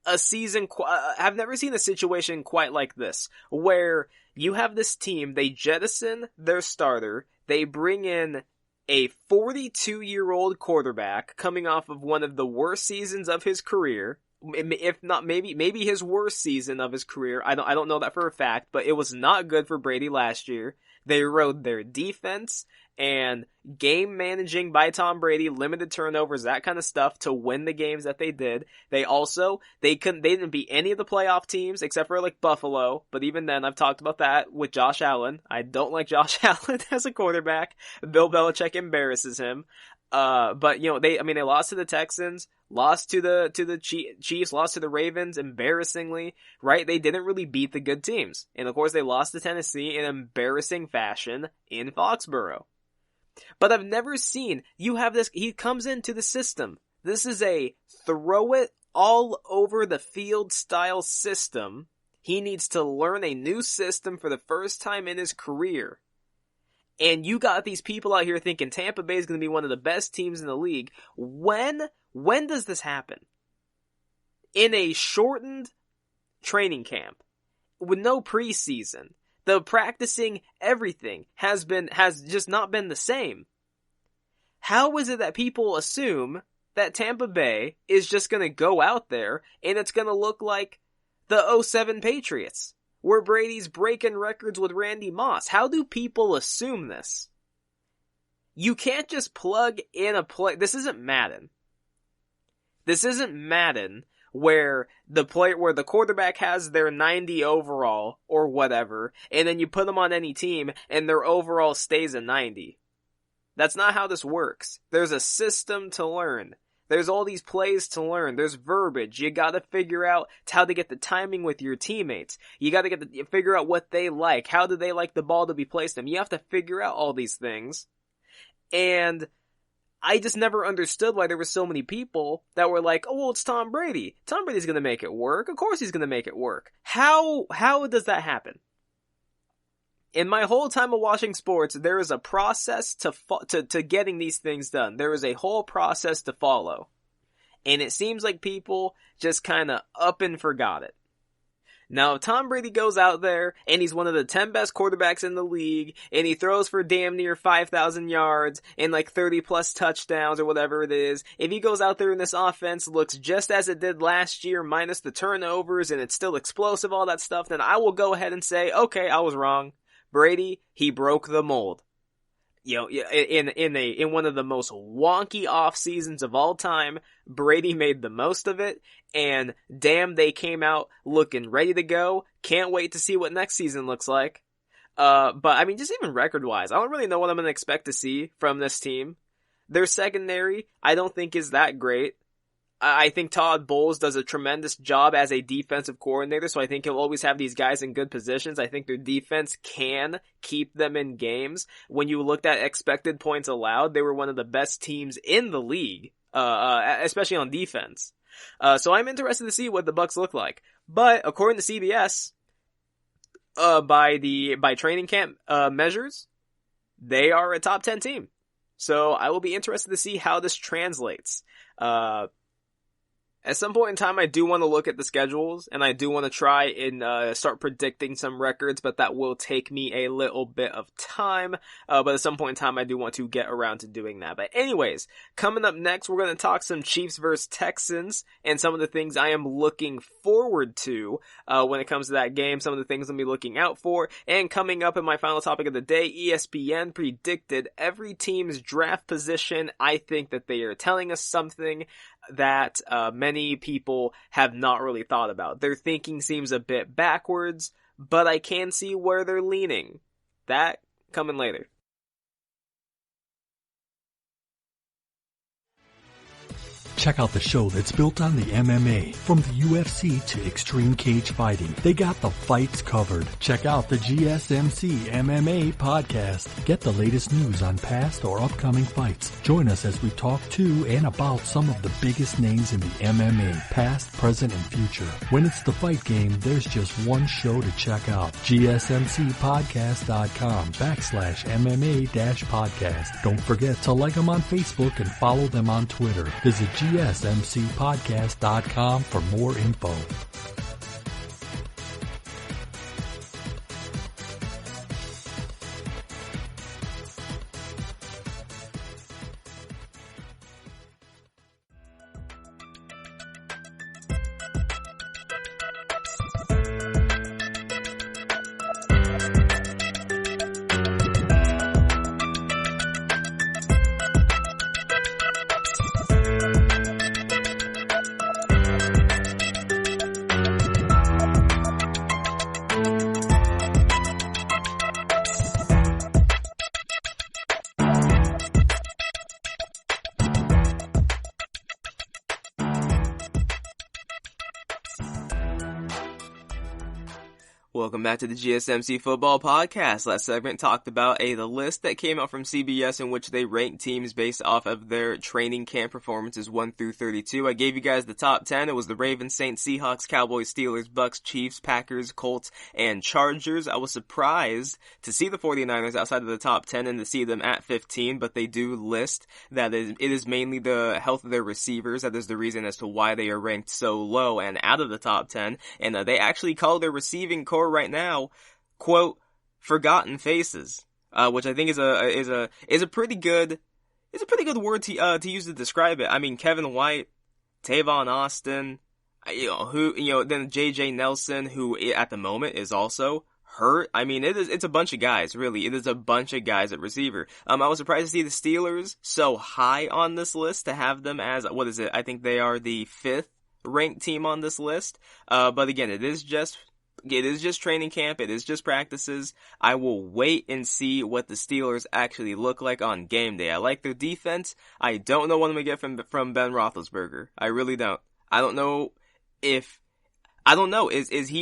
a situation quite like this, where you have this team, they jettison their starter, they bring in a 42-year-old quarterback coming off of one of the worst seasons of his career, if not maybe his worst season of his career. I don't know that for a fact, but it was not good for Brady last year. They rode their defense and game managing by Tom Brady, limited turnovers, that kind of stuff to win the games that they did. They didn't beat any of the playoff teams except for like Buffalo, but even then I've talked about that with Josh Allen. I don't like Josh Allen as a quarterback. Bill Belichick embarrasses him. But they lost to the Texans, lost to the Chiefs, lost to the Ravens, embarrassingly, right? They didn't really beat the good teams. And of course they lost to Tennessee in embarrassing fashion in Foxborough. But I've never seen, he comes into the system. This is a throw it all over the field style system. He needs to learn a new system for the first time in his career. And you got these people out here thinking Tampa Bay is going to be one of the best teams in the league. When does this happen? In a shortened training camp with no preseason. The practicing everything has just not been the same. How is it that people assume that Tampa Bay is just going to go out there and it's going to look like the 07 Patriots, where Brady's breaking records with Randy Moss? How do people assume this? You can't just plug in a play. This isn't Madden. Where the quarterback has their 90 overall or whatever, and then you put them on any team and their overall stays a 90. That's not how this works. There's a system to learn. There's all these plays to learn. There's verbiage. You gotta figure out how to get the timing with your teammates. You gotta figure out what they like. How do they like the ball to be placed in? You have to figure out all these things. And I just never understood why there were so many people that were like, oh, well, it's Tom Brady. Tom Brady's gonna make it work. Of course he's gonna make it work. How does that happen? In my whole time of watching sports, there is a process to getting these things done. There is a whole process to follow. And it seems like people just kind of up and forgot it. Now, if Tom Brady goes out there and he's one of the 10 best quarterbacks in the league and he throws for damn near 5,000 yards and like 30 plus touchdowns or whatever it is, if he goes out there and this offense looks just as it did last year minus the turnovers and it's still explosive, all that stuff, then I will go ahead and say, okay, I was wrong. Brady, he broke the mold. In one of the most wonky off seasons of all time, Brady made the most of it, and damn, they came out looking ready to go. Can't wait to see what next season looks like. But I mean, just even record-wise, I don't really know what I'm going to expect to see from this team. Their secondary, I don't think is that great. I think Todd Bowles does a tremendous job as a defensive coordinator, so I think he'll always have these guys in good positions. I think their defense can keep them in games. When you looked at expected points allowed, they were one of the best teams in the league, especially on defense. So I'm interested to see what the Bucs look like. But according to CBS, by training camp measures, they are a top 10 team. So I will be interested to see how this translates. At some point in time, I do want to look at the schedules, and I do want to try and start predicting some records, but that will take me a little bit of time. But at some point in time, I do want to get around to doing that. But anyways, coming up next, we're going to talk some Chiefs versus Texans, and some of the things I am looking forward to when it comes to that game, some of the things I'll be looking out for. And coming up in my final topic of the day, ESPN predicted every team's draft position. I think that they are telling us something that many people have not really thought about. Their thinking seems a bit backwards, but I can see where they're leaning. That coming later. Check out the show that's built on the MMA. From the UFC to extreme cage fighting, they got the fights covered. Check out the GSMC MMA podcast. Get the latest news on past or upcoming fights. Join us as we talk to and about some of the biggest names in the MMA, past, present, and future. When it's the fight game, there's just one show to check out. GSMCpodcast.com/MMA-podcast. Don't forget to like them on Facebook and follow them on Twitter. Visit GSMCpodcast.com for more info. Welcome back to the GSMC Football Podcast. Last segment talked about the list that came out from CBS in which they ranked teams based off of their training camp performances 1 through 32. I gave you guys the top 10. It was the Ravens, Saints, Seahawks, Cowboys, Steelers, Bucks, Chiefs, Packers, Colts, and Chargers. I was surprised to see the 49ers outside of the top 10 and to see them at 15, but they do list that it is mainly the health of their receivers. That is the reason as to why they are ranked so low and out of the top 10. And they actually call their receiving core right now, quote, forgotten faces, which I think is a pretty good word to use to describe it. I mean, Kevin White, Tavon Austin, then J.J. Nelson, who at the moment is also hurt. I mean, it's a bunch of guys, really. It is a bunch of guys at receiver. I was surprised to see the Steelers so high on this list, to have them as, what is it? I think they are the 5th ranked team on this list. But again, it is just training camp. It is just practices. I will wait and see what the Steelers actually look like on game day. I like their defense. I don't know what I'm going to get from Ben Roethlisberger. I really don't. I don't know.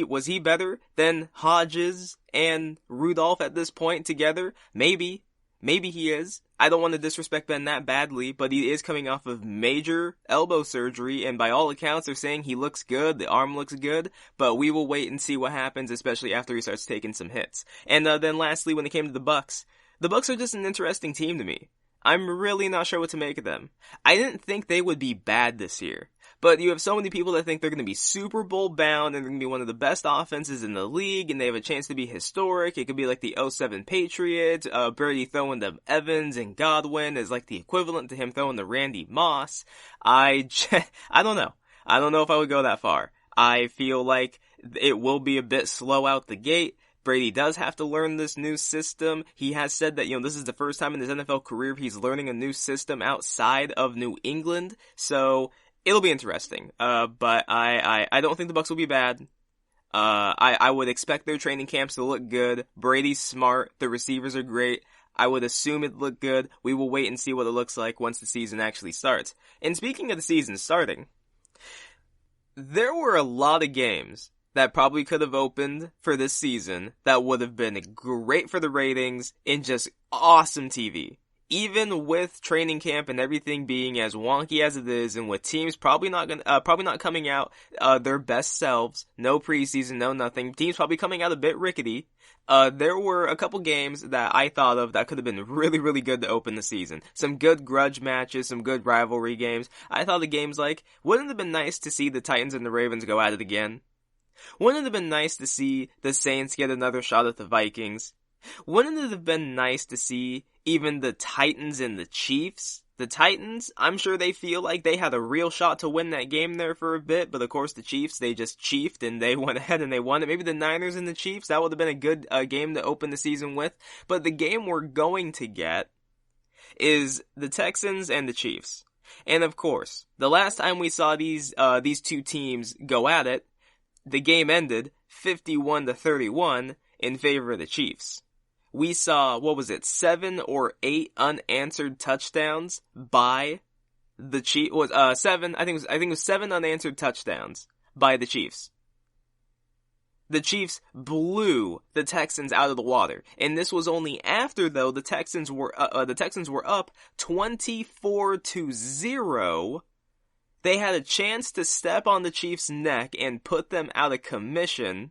Was he better than Hodges and Rudolph at this point together? Maybe he is. I don't want to disrespect Ben that badly, but he is coming off of major elbow surgery, and by all accounts, they're saying he looks good, the arm looks good, but we will wait and see what happens, especially after he starts taking some hits. And then lastly, when it came to the Bucks are just an interesting team to me. I'm really not sure what to make of them. I didn't think they would be bad this year, but you have so many people that think they're going to be Super Bowl bound and they're going to be one of the best offenses in the league and they have a chance to be historic. It could be like the 07 Patriots, Brady throwing to Evans and Godwin is like the equivalent to him throwing to Randy Moss. I don't know. I don't know if I would go that far. I feel like it will be a bit slow out the gate. Brady does have to learn this new system. He has said that, this is the first time in his NFL career he's learning a new system outside of New England. So it'll be interesting. But I don't think the Bucs will be bad. I would expect their training camps to look good. Brady's smart. The receivers are great. I would assume it'd look good. We will wait and see what it looks like once the season actually starts. And speaking of the season starting, there were a lot of games that probably could have opened for this season that would have been great for the ratings and just awesome TV. Even with training camp and everything being as wonky as it is, and with teams probably not coming out their best selves, no preseason, no nothing, teams probably coming out a bit rickety, there were a couple games that I thought of that could have been really, really good to open the season. Some good grudge matches, some good rivalry games. I thought of games like, wouldn't it have been nice to see the Titans and the Ravens go at it again? Wouldn't it have been nice to see the Saints get another shot at the Vikings? Wouldn't it have been nice to see even the Titans and the Chiefs? The Titans, I'm sure they feel like they had a real shot to win that game there for a bit, but of course the Chiefs, they just chiefed and they went ahead and they won it. Maybe the Niners and the Chiefs, that would have been a good game to open the season with. But the game we're going to get is the Texans and the Chiefs. And of course, the last time we saw these two teams go at it, the game ended 51-31 in favor of the Chiefs. We saw, 7 or 8 unanswered touchdowns by the Chiefs. 7, I think it was 7 unanswered touchdowns by the Chiefs. The Chiefs blew the Texans out of the water. And this was only after, though, the Texans were up 24-0. They had a chance to step on the Chiefs' neck and put them out of commission,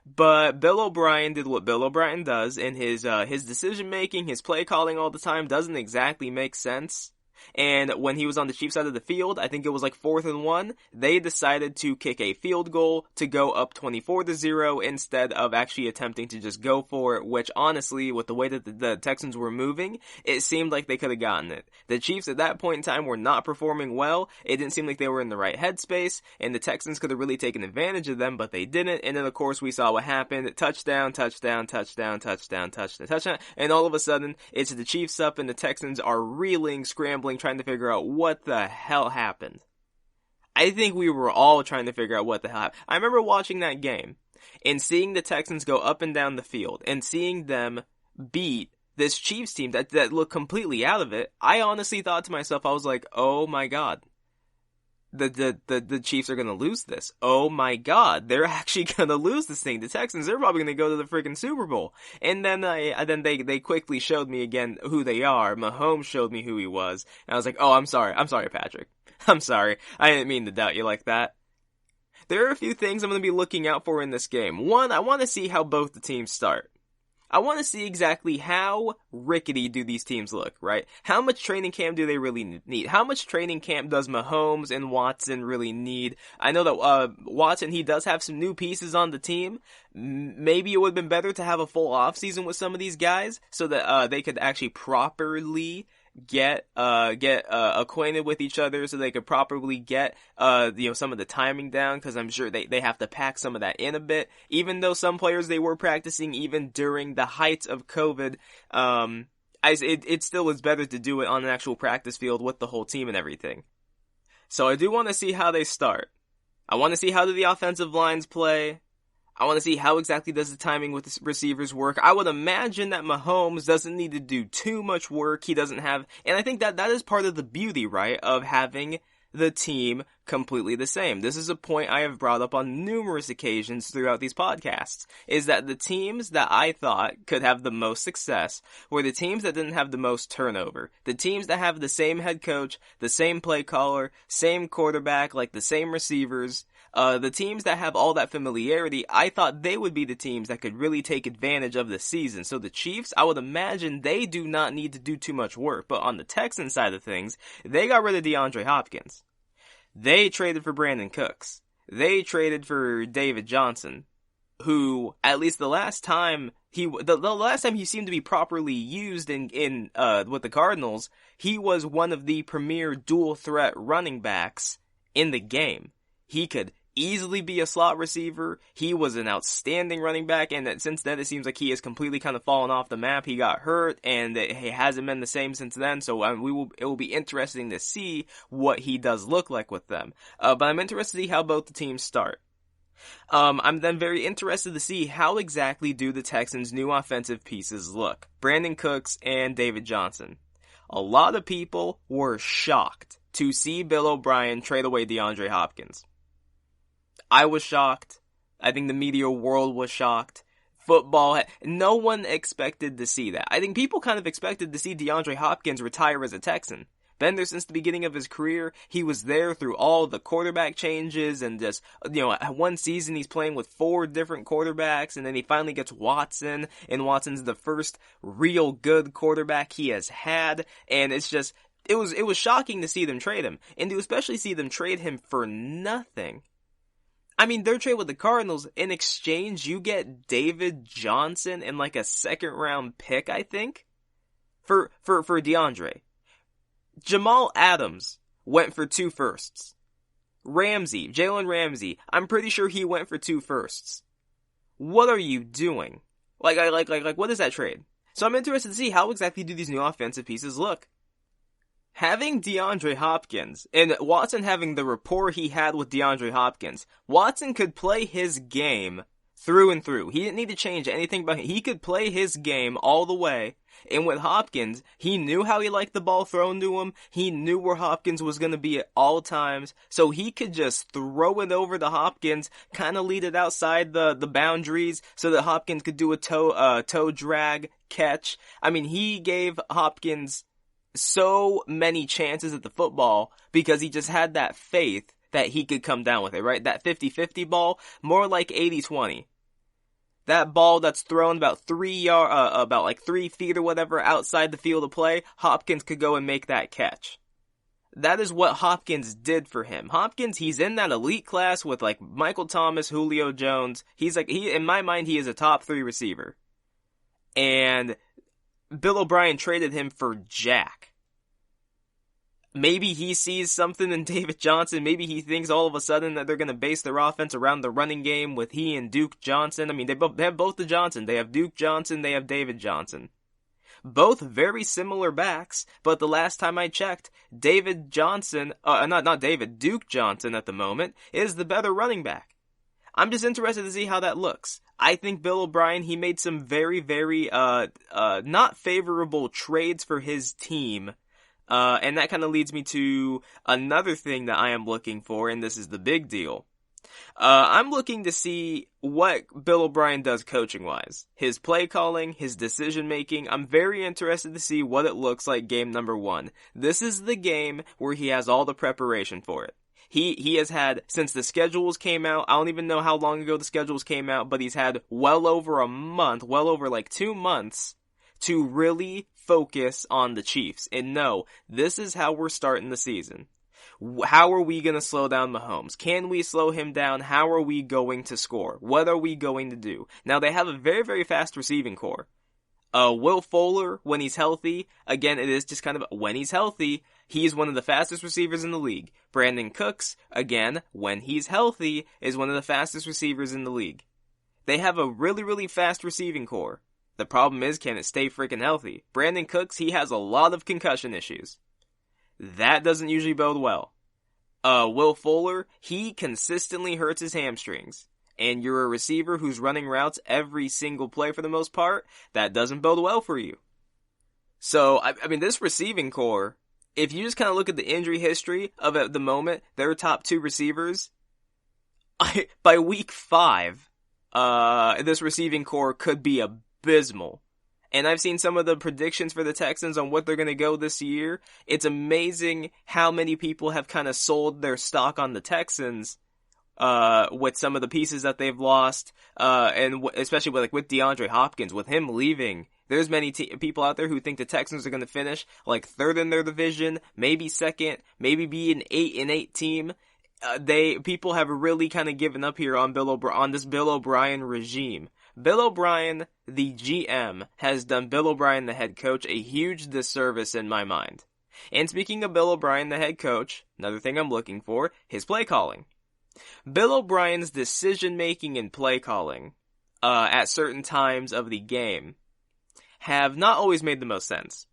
but Bill O'Brien did what Bill O'Brien does, and his decision-making, his play calling all the time doesn't exactly make sense. And when he was on the Chiefs side of the field, I think it was like 4th and 1, they decided to kick a field goal to go up 24-0 instead of actually attempting to just go for it, which honestly, with the way that the Texans were moving, it seemed like they could have gotten it. The Chiefs at that point in time were not performing well, it didn't seem like they were in the right headspace, and the Texans could have really taken advantage of them, but they didn't, and then of course we saw what happened, touchdown, touchdown, touchdown, touchdown, touchdown, touchdown, and all of a sudden, it's the Chiefs up and the Texans are reeling, scrambling, trying to figure out what the hell happened. I think we were all trying to figure out what the hell happened. I remember watching that game and seeing the Texans go up and down the field and seeing them beat this Chiefs team that looked completely out of it. I honestly thought to myself, I was like, oh my god. the Chiefs are gonna lose this. Oh my God, they're actually gonna lose this thing. The Texans, they're probably gonna go to the freaking Super Bowl. And then they quickly showed me again who they are. Mahomes showed me who he was. And I was like, oh, I'm sorry, Patrick. I'm sorry. I didn't mean to doubt you like that. There are a few things I'm gonna be looking out for in this game. One, I want to see how both the teams start. I want to see exactly how rickety do these teams look, right? How much training camp do they really need? How much training camp does Mahomes and Watson really need? I know that Watson, he does have some new pieces on the team. Maybe it would have been better to have a full offseason with some of these guys so that they could actually properly get acquainted with each other, so they could properly get some of the timing down, because I'm sure they have to pack some of that in a bit. Even though some players, they were practicing even during the height of COVID, it still is better to do it on an actual practice field with the whole team and everything. So I do want to see how they start. I want to see how do the offensive lines play. I want to see how exactly does the timing with the receivers work. I would imagine that Mahomes doesn't need to do too much work. He doesn't have, and I think that is part of the beauty, right, of having the team completely the same. This is a point I have brought up on numerous occasions throughout these podcasts, is that the teams that I thought could have the most success were the teams that didn't have the most turnover. The teams that have the same head coach, the same play caller, same quarterback, like the same receivers. The teams that have all that familiarity, I thought they would be the teams that could really take advantage of the season. So the Chiefs, I would imagine they do not need to do too much work. But on the Texans side of things, they got rid of DeAndre Hopkins. They traded for Brandon Cooks. They traded for David Johnson, who, at least the last time he seemed to be properly used in with the Cardinals, he was one of the premier dual threat running backs in the game. He could easily be a slot receiver. He was an outstanding running back, and since then it seems like he has completely kind of fallen off the map. He got hurt, and he hasn't been the same since then, so it will be interesting to see what he does look like with them. But I'm interested to see how both the teams start. I'm then very interested to see how exactly do the Texans' new offensive pieces look. Brandon Cooks and David Johnson. A lot of people were shocked to see Bill O'Brien trade away DeAndre Hopkins. I was shocked. I think the media world was shocked. No one expected to see that. I think people kind of expected to see DeAndre Hopkins retire as a Texan. Been there since the beginning of his career. He was there through all the quarterback changes, and just, one season he's playing with 4 different quarterbacks, and then he finally gets Watson, and Watson's the first real good quarterback he has had, and it's just, it was shocking to see them trade him, and to especially see them trade him for nothing. I mean, their trade with the Cardinals, in exchange, you get David Johnson and like a 2nd round pick, I think, for DeAndre. Jamal Adams went for 2 firsts. Jalen Ramsey, I'm pretty sure he went for 2 firsts. What are you doing? Like, what is that trade? So I'm interested to see how exactly do these new offensive pieces look. Having DeAndre Hopkins, and Watson having the rapport he had with DeAndre Hopkins, Watson could play his game through and through. He didn't need to change anything, but he could play his game all the way. And with Hopkins, he knew how he liked the ball thrown to him. He knew where Hopkins was going to be at all times. So he could just throw it over to Hopkins, kind of lead it outside the boundaries so that Hopkins could do a toe drag catch. I mean, he gave Hopkins so many chances at the football because he just had that faith that he could come down with it, right? That 50-50 ball, more like 80-20. That ball that's thrown about 3 feet or whatever outside the field of play, Hopkins could go and make that catch. That is what Hopkins did for him. Hopkins, he's in that elite class with like Michael Thomas, Julio Jones. In my mind, he is a top 3 receiver. And Bill O'Brien traded him for Jack. Maybe he sees something in David Johnson. Maybe he thinks all of a sudden that they're going to base their offense around the running game with he and Duke Johnson. I mean, they have both the Johnson. They have Duke Johnson. They have David Johnson. Both very similar backs, but the last time I checked, Duke Johnson at the moment is the better running back. I'm just interested to see how that looks. I think Bill O'Brien, he made some very, very, not favorable trades for his team, And that kind of leads me to another thing that I am looking for, and this is the big deal. I'm looking to see what Bill O'Brien does coaching-wise. His play calling, his decision-making. I'm very interested to see what it looks like game number 1. This is the game where he has all the preparation for it. He has had, since the schedules came out, I don't even know how long ago the schedules came out, but he's had well over a month, well over like 2 months, to really focus on the Chiefs. And no, this is how we're starting the season. How are we going to slow down Mahomes? Can we slow him down? How are we going to score? What are we going to do? Now, they have a very, very fast receiving core. Will Fuller, when he's healthy, again, it is just kind of, when he's healthy, he's one of the fastest receivers in the league. Brandon Cooks, again, when he's healthy, is one of the fastest receivers in the league. They have a really, really fast receiving core. The problem is, can it stay freaking healthy? Brandon Cooks, he has a lot of concussion issues. That doesn't usually bode well. Will Fuller, he consistently hurts his hamstrings. And you're a receiver who's running routes every single play for the most part, that doesn't bode well for you. So, I mean, this receiving core, if you just kind of look at the injury history of at the moment, their top 2 receivers, by week 5, this receiving core could be abysmal. And I've seen some of the predictions for the Texans on what they're going to go this year. It's amazing how many people have kind of sold their stock on the Texans with some of the pieces that they've lost, and especially with DeAndre Hopkins, with him leaving. There's many people out there who think the Texans are going to finish like 3rd in their division, maybe 2nd, maybe be an 8-8 team. People have really kind of given up here on this Bill O'Brien regime. Bill O'Brien, the GM, has done Bill O'Brien, the head coach, a huge disservice in my mind. And speaking of Bill O'Brien, the head coach, another thing I'm looking for, his play calling. Bill O'Brien's decision-making and play calling, at certain times of the game, have not always made the most sense.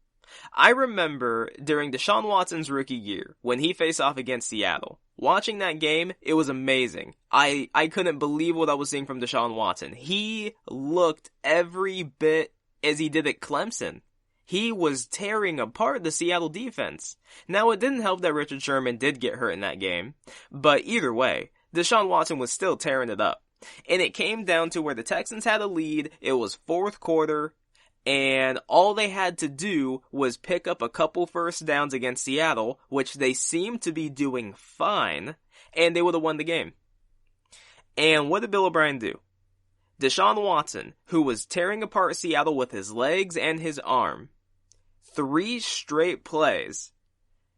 I remember during Deshaun Watson's rookie year, when he faced off against Seattle, watching that game, it was amazing. I couldn't believe what I was seeing from Deshaun Watson. He looked every bit as he did at Clemson. He was tearing apart the Seattle defense. Now, it didn't help that Richard Sherman did get hurt in that game, but either way, Deshaun Watson was still tearing it up. And it came down to where the Texans had a lead, it was 4th quarter, and all they had to do was pick up a couple first downs against Seattle, which they seemed to be doing fine, and they would have won the game. And what did Bill O'Brien do? Deshaun Watson, who was tearing apart Seattle with his legs and his arm, 3 straight plays,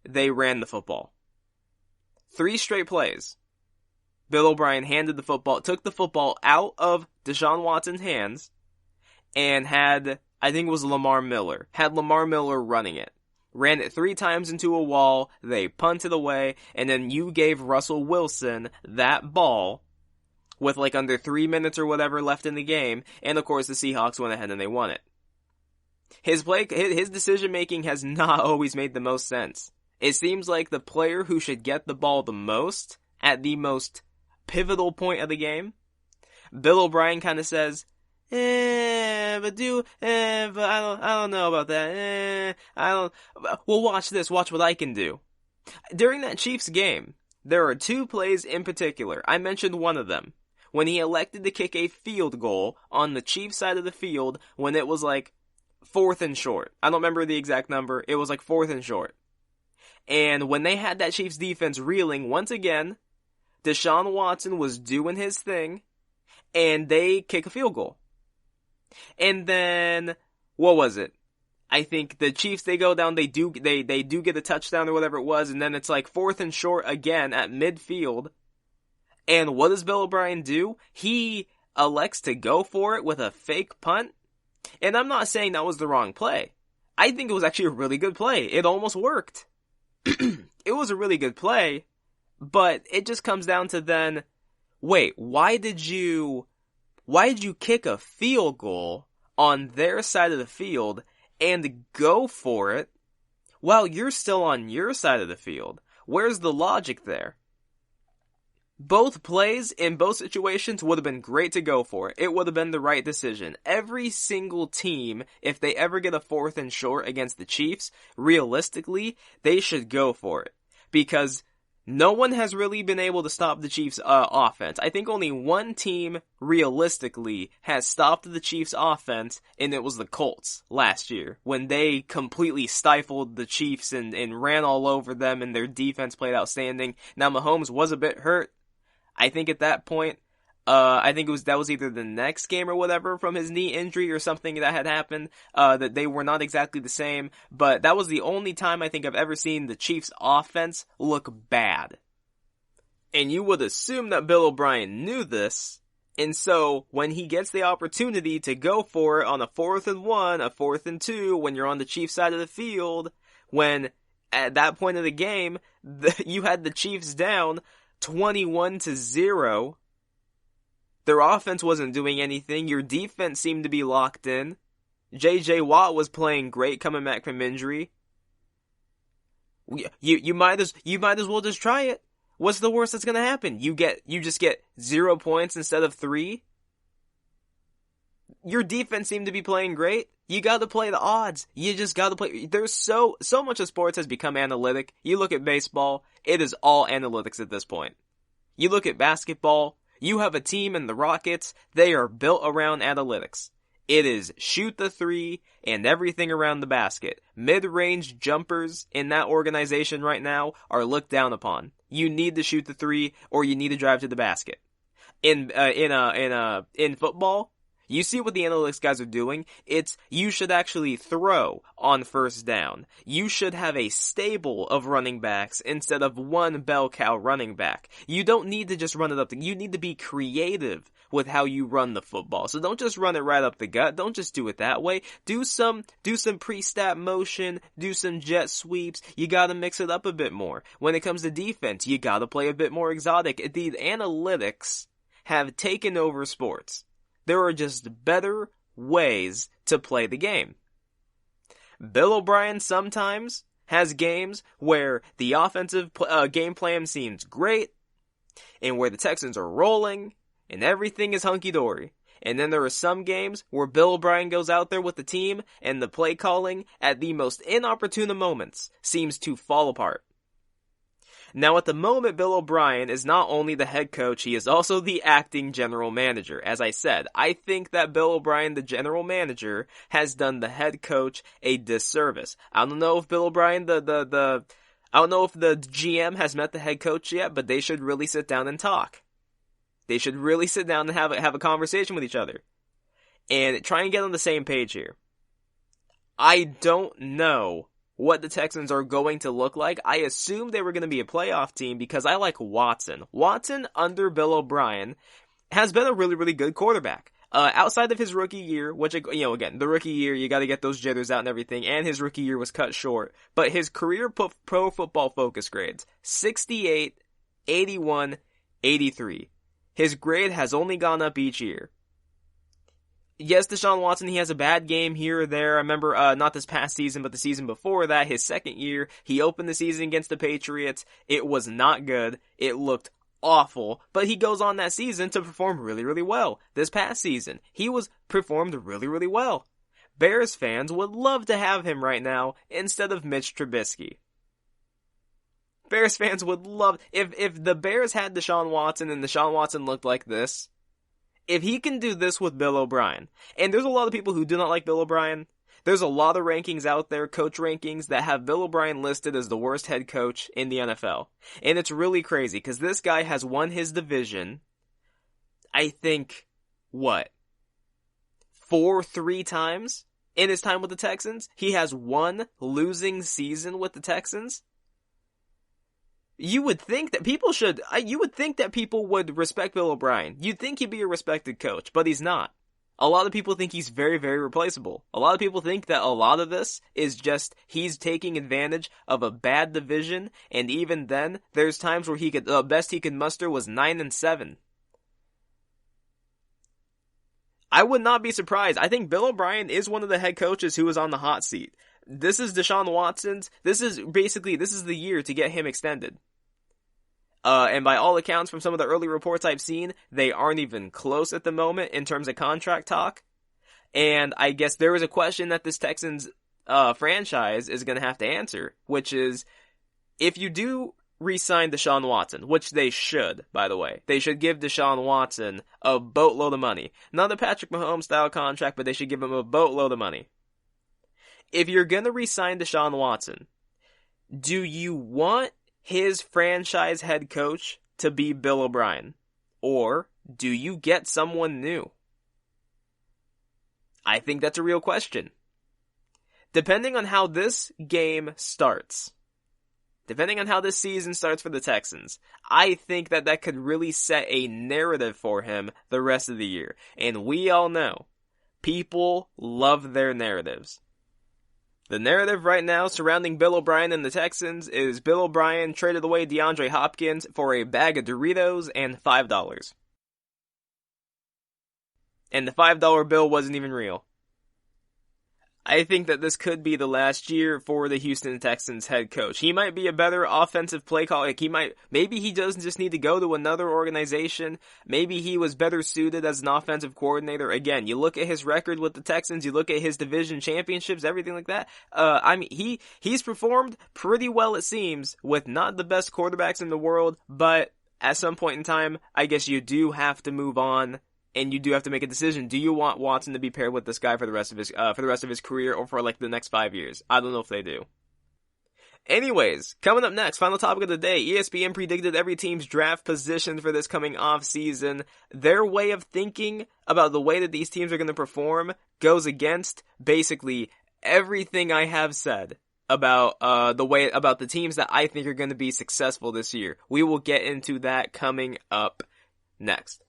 they ran the football. 3 straight plays. Bill O'Brien took the football out of Deshaun Watson's hands, and had Lamar Miller running it. Ran it 3 times into a wall, they punted away, and then you gave Russell Wilson that ball with like under 3 minutes or whatever left in the game, and of course the Seahawks went ahead and they won it. His decision making has not always made the most sense. It seems like the player who should get the ball the most at the most pivotal point of the game, Bill O'Brien kind of says, but I don't know about that. Well, watch this. Watch what I can do. During that Chiefs game, there are 2 plays in particular. I mentioned one of them. When he elected to kick a field goal on the Chiefs side of the field when it was like 4th and short. I don't remember the exact number. It was like 4th and short. And when they had that Chiefs defense reeling, once again, Deshaun Watson was doing his thing, and they kick a field goal. And then, what was it? I think the Chiefs, they go down, they do get a touchdown or whatever it was, and then it's like 4th and short again at midfield. And what does Bill O'Brien do? He elects to go for it with a fake punt. And I'm not saying that was the wrong play. I think it was actually a really good play. It almost worked. It was a really good play, but it just comes down to then, wait, why did you kick a field goal on their side of the field and go for it while you're still on your side of the field? Where's the logic there? Both plays in both situations would have been great to go for. It would have been the right decision. Every single team, if they ever get a 4th and short against the Chiefs, realistically, they should go for it. Because no one has really been able to stop the Chiefs' offense. I think only one team, realistically, has stopped the Chiefs' offense, and it was the Colts last year, when they completely stifled the Chiefs and ran all over them, and their defense played outstanding. Now, Mahomes was a bit hurt. I think at that point, that was either the next game or whatever from his knee injury or something that had happened, that they were not exactly the same, but that was the only time I think I've ever seen the Chiefs' offense look bad. And you would assume that Bill O'Brien knew this, and so when he gets the opportunity to go for it on a 4th and 1, a 4th and 2, when you're on the Chiefs side of the field, when at that point of the game, you had the Chiefs down 21-0. Their offense wasn't doing anything. Your defense seemed to be locked in. J.J. Watt was playing great coming back from injury. You might as well just try it. What's the worst that's gonna happen? You just get 0 points instead of 3? Your defense seemed to be playing great. You gotta play the odds. You just gotta play. There's so much of sports has become analytic. You look at baseball, it is all analytics at this point. You look at basketball, you have a team in the Rockets, they are built around analytics. It is shoot the 3 and everything around the basket. Mid-range jumpers in that organization right now are looked down upon. You need to shoot the 3 or you need to drive to the basket. In football, you see what the analytics guys are doing. It's, you should actually throw on first down. You should have a stable of running backs instead of one bell cow running back. You don't need to just run it up. You need to be creative with how you run the football. So don't just run it right up the gut. Don't just do it that way. Do some pre-snap motion. Do some jet sweeps. You gotta mix it up a bit more. When it comes to defense, you gotta play a bit more exotic. The analytics have taken over sports. There are just better ways to play the game. Bill O'Brien sometimes has games where the offensive game plan seems great, and where the Texans are rolling, and everything is hunky-dory. And then there are some games where Bill O'Brien goes out there with the team, and the play calling at the most inopportune moments seems to fall apart. Now at the moment, Bill O'Brien is not only the head coach, he is also the acting general manager. As I said, I think that Bill O'Brien, the general manager, has done the head coach a disservice. I don't know if Bill O'Brien, I don't know if the GM has met the head coach yet, but they should really sit down and talk. They should really sit down and have a conversation with each other. And try and get on the same page here. I don't know what the Texans are going to look like. I assumed they were going to be a playoff team because I like Watson. Watson, under Bill O'Brien, has been a really, really good quarterback. Outside of his rookie year, which, again, the rookie year, you gotta get those jitters out and everything, and his rookie year was cut short. But his career Pro Football Focus grades, 68, 81, 83. His grade has only gone up each year. Yes, Deshaun Watson, he has a bad game here or there. I remember, not this past season, but the season before that, his second year, he opened the season against the Patriots. It was not good. It looked awful, but he goes on that season to perform really, really well. This past season, he performed really, really well. Bears fans would love to have him right now instead of Mitch Trubisky. Bears fans would love, if the Bears had Deshaun Watson and Deshaun Watson looked like this, if he can do this with Bill O'Brien, and there's a lot of people who do not like Bill O'Brien, there's a lot of rankings out there, coach rankings, that have Bill O'Brien listed as the worst head coach in the NFL. And it's really crazy, because this guy has won his division, I think, 3 times in his time with the Texans? He has one losing season with the Texans? You would think that people would respect Bill O'Brien. You'd think he'd be a respected coach, but he's not. A lot of people think he's very, very replaceable. A lot of people think that a lot of this is just he's taking advantage of a bad division, and even then, there's times where the best he could muster was 9-7. I would not be surprised. I think Bill O'Brien is one of the head coaches who is on the hot seat. This is Deshaun Watson's. This is the year to get him extended. And by all accounts, from some of the early reports I've seen, they aren't even close at the moment in terms of contract talk. And I guess there is a question that this Texans franchise is going to have to answer, which is, if you do re-sign Deshaun Watson, which they should, by the way. They should give Deshaun Watson a boatload of money. Not a Patrick Mahomes style contract, but they should give him a boatload of money. If you're going to re-sign Deshaun Watson, do you want his franchise head coach to be Bill O'Brien? Or do you get someone new? I think that's a real question. Depending on how this game starts, depending on how this season starts for the Texans, I think that could really set a narrative for him the rest of the year. And we all know, people love their narratives. The narrative right now surrounding Bill O'Brien and the Texans is Bill O'Brien traded away DeAndre Hopkins for a bag of Doritos and $5. And the $5 bill wasn't even real. I think that this could be the last year for the Houston Texans head coach. He might be a better offensive play call. Maybe he doesn't just need to go to another organization. Maybe he was better suited as an offensive coordinator. Again, you look at his record with the Texans, you look at his division championships, everything like that. He's performed pretty well, it seems, with not the best quarterbacks in the world, but at some point in time, I guess you do have to move on. And you do have to make a decision. Do you want Watson to be paired with this guy for the rest of his career, or for like the next 5 years? I don't know if they do. Anyways, coming up next, final topic of the day. ESPN predicted every team's draft position for this coming off season. Their way of thinking about the way that these teams are going to perform goes against basically everything I have said about the teams that I think are going to be successful this year. We will get into that coming up next.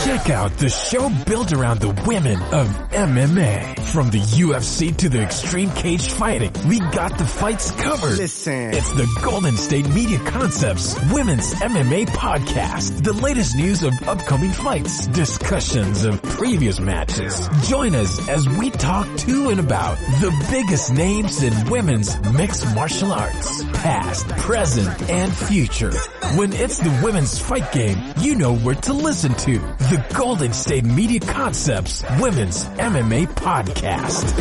Check out the show built around the women of MMA. From the UFC to the extreme cage fighting, we got the fights covered. Listen. It's the Golden State Media Concepts Women's MMA Podcast. The latest news of upcoming fights, discussions of previous matches. Join us as we talk to and about the biggest names in women's mixed martial arts. Past, present, and future. When it's the women's fight game, you know where to listen to. The Golden State Media Concepts Women's MMA Podcast.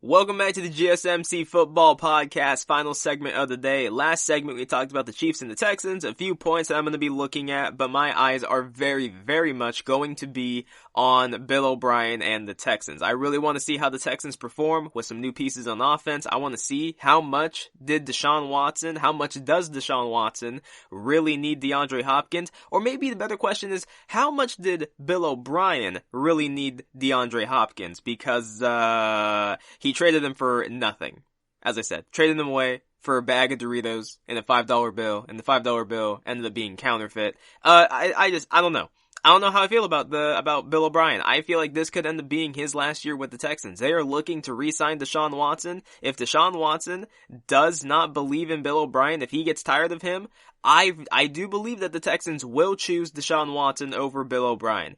Welcome back to the GSMC Football Podcast, final segment of the day. Last segment we talked about the Chiefs and the Texans, a few points that I'm going to be looking at, but my eyes are very, very much going to be on Bill O'Brien and the Texans. I really want to see how the Texans perform with some new pieces on offense. I want to see how much does Deshaun Watson really need DeAndre Hopkins? Or maybe the better question is, how much did Bill O'Brien really need DeAndre Hopkins? Because he traded him for nothing. As I said, traded him away for a bag of Doritos and a $5 bill, and the $5 bill ended up being counterfeit. I don't know. I don't know how I feel about Bill O'Brien. I feel like this could end up being his last year with the Texans. They are looking to re-sign Deshaun Watson. If Deshaun Watson does not believe in Bill O'Brien, if he gets tired of him, I do believe that the Texans will choose Deshaun Watson over Bill O'Brien.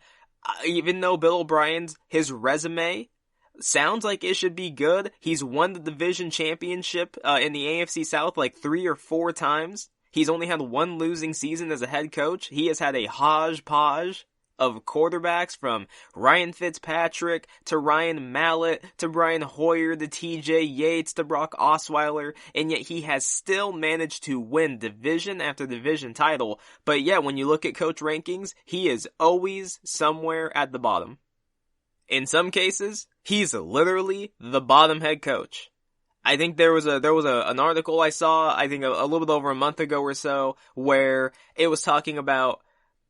Even though Bill O'Brien's, his resume sounds like it should be good. He's won the division championship in the AFC South like 3 or 4 times. He's only had one losing season as a head coach. He has had a hodgepodge of quarterbacks, from Ryan Fitzpatrick to Ryan Mallett to Brian Hoyer to TJ Yates to Brock Osweiler, and yet he has still managed to win division after division title. But yeah, when you look at coach rankings, he is always somewhere at the bottom. In some cases, he's literally the bottom head coach. I think there was an article I saw, I think a little bit over a month ago or so, where it was talking about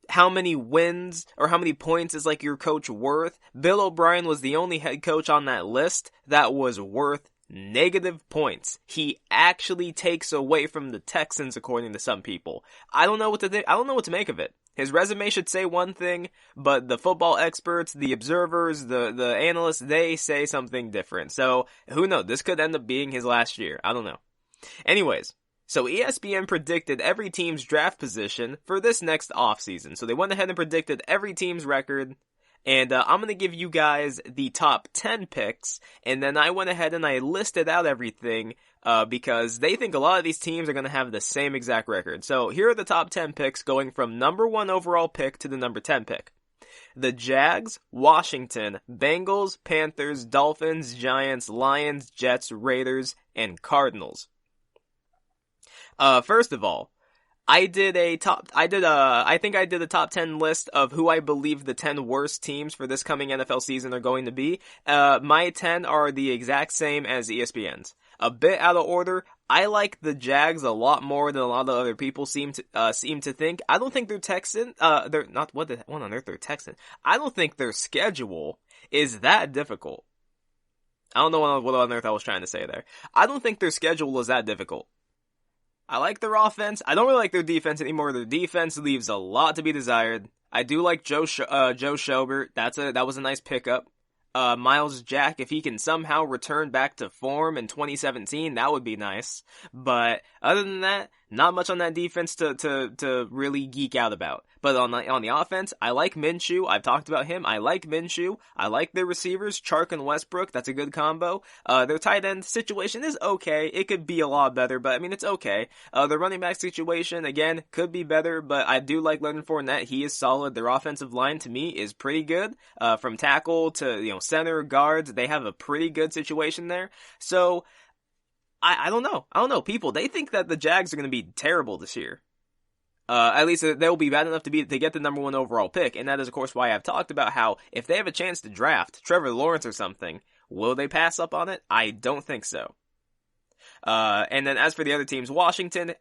how many wins or how many points is like your coach worth. Bill O'Brien was the only head coach on that list that was worth negative points. He actually takes away from the Texans, according to some people. I don't know what to think. I don't know what to make of it. His resume should say one thing, but the football experts, the observers, the analysts, they say something different. So, who knows? This could end up being his last year. I don't know. Anyways, so ESPN predicted every team's draft position for this next offseason. So they went ahead and predicted every team's record. And I'm going to give you guys the top 10 picks. And then I went ahead and I listed out everything because they think a lot of these teams are going to have the same exact record. So here are the top 10 picks going from number 1 overall pick to the number 10 pick. The Jags, Washington, Bengals, Panthers, Dolphins, Giants, Lions, Jets, Raiders, and Cardinals. First of all, I think I did a top 10 list of who I believe the 10 worst teams for this coming NFL season are going to be. My 10 are the exact same as ESPN's. A bit out of order. I like the Jags a lot more than a lot of other people seem to think. I don't think they're Texan. They're not, what on earth they're Texan. I don't think their schedule is that difficult. I don't know what on earth I was trying to say there. I don't think their schedule is that difficult. I like their offense. I don't really like their defense anymore. Their defense leaves a lot to be desired. I do like Joe Schobert. That was a nice pickup. Miles Jack, if he can somehow return back to form in 2017, that would be nice. But other than that, not much on that defense to really geek out about. But on the offense, I like Minshew. I've talked about him. I like Minshew. I like their receivers, Chark and Westbrook. That's a good combo. Their tight end situation is okay. It could be a lot better, but I mean, it's okay. The running back situation, again, could be better, but I do like Leonard Fournette. He is solid. Their offensive line, to me, is pretty good. From tackle to, center, guards, they have a pretty good situation there. So, I don't know. People, they think that the Jags are going to be terrible this year. At least they'll be bad enough to get the number 1 overall pick. And that is, of course, why I've talked about how if they have a chance to draft Trevor Lawrence or something, will they pass up on it? I don't think so. And then as for the other teams, Washington,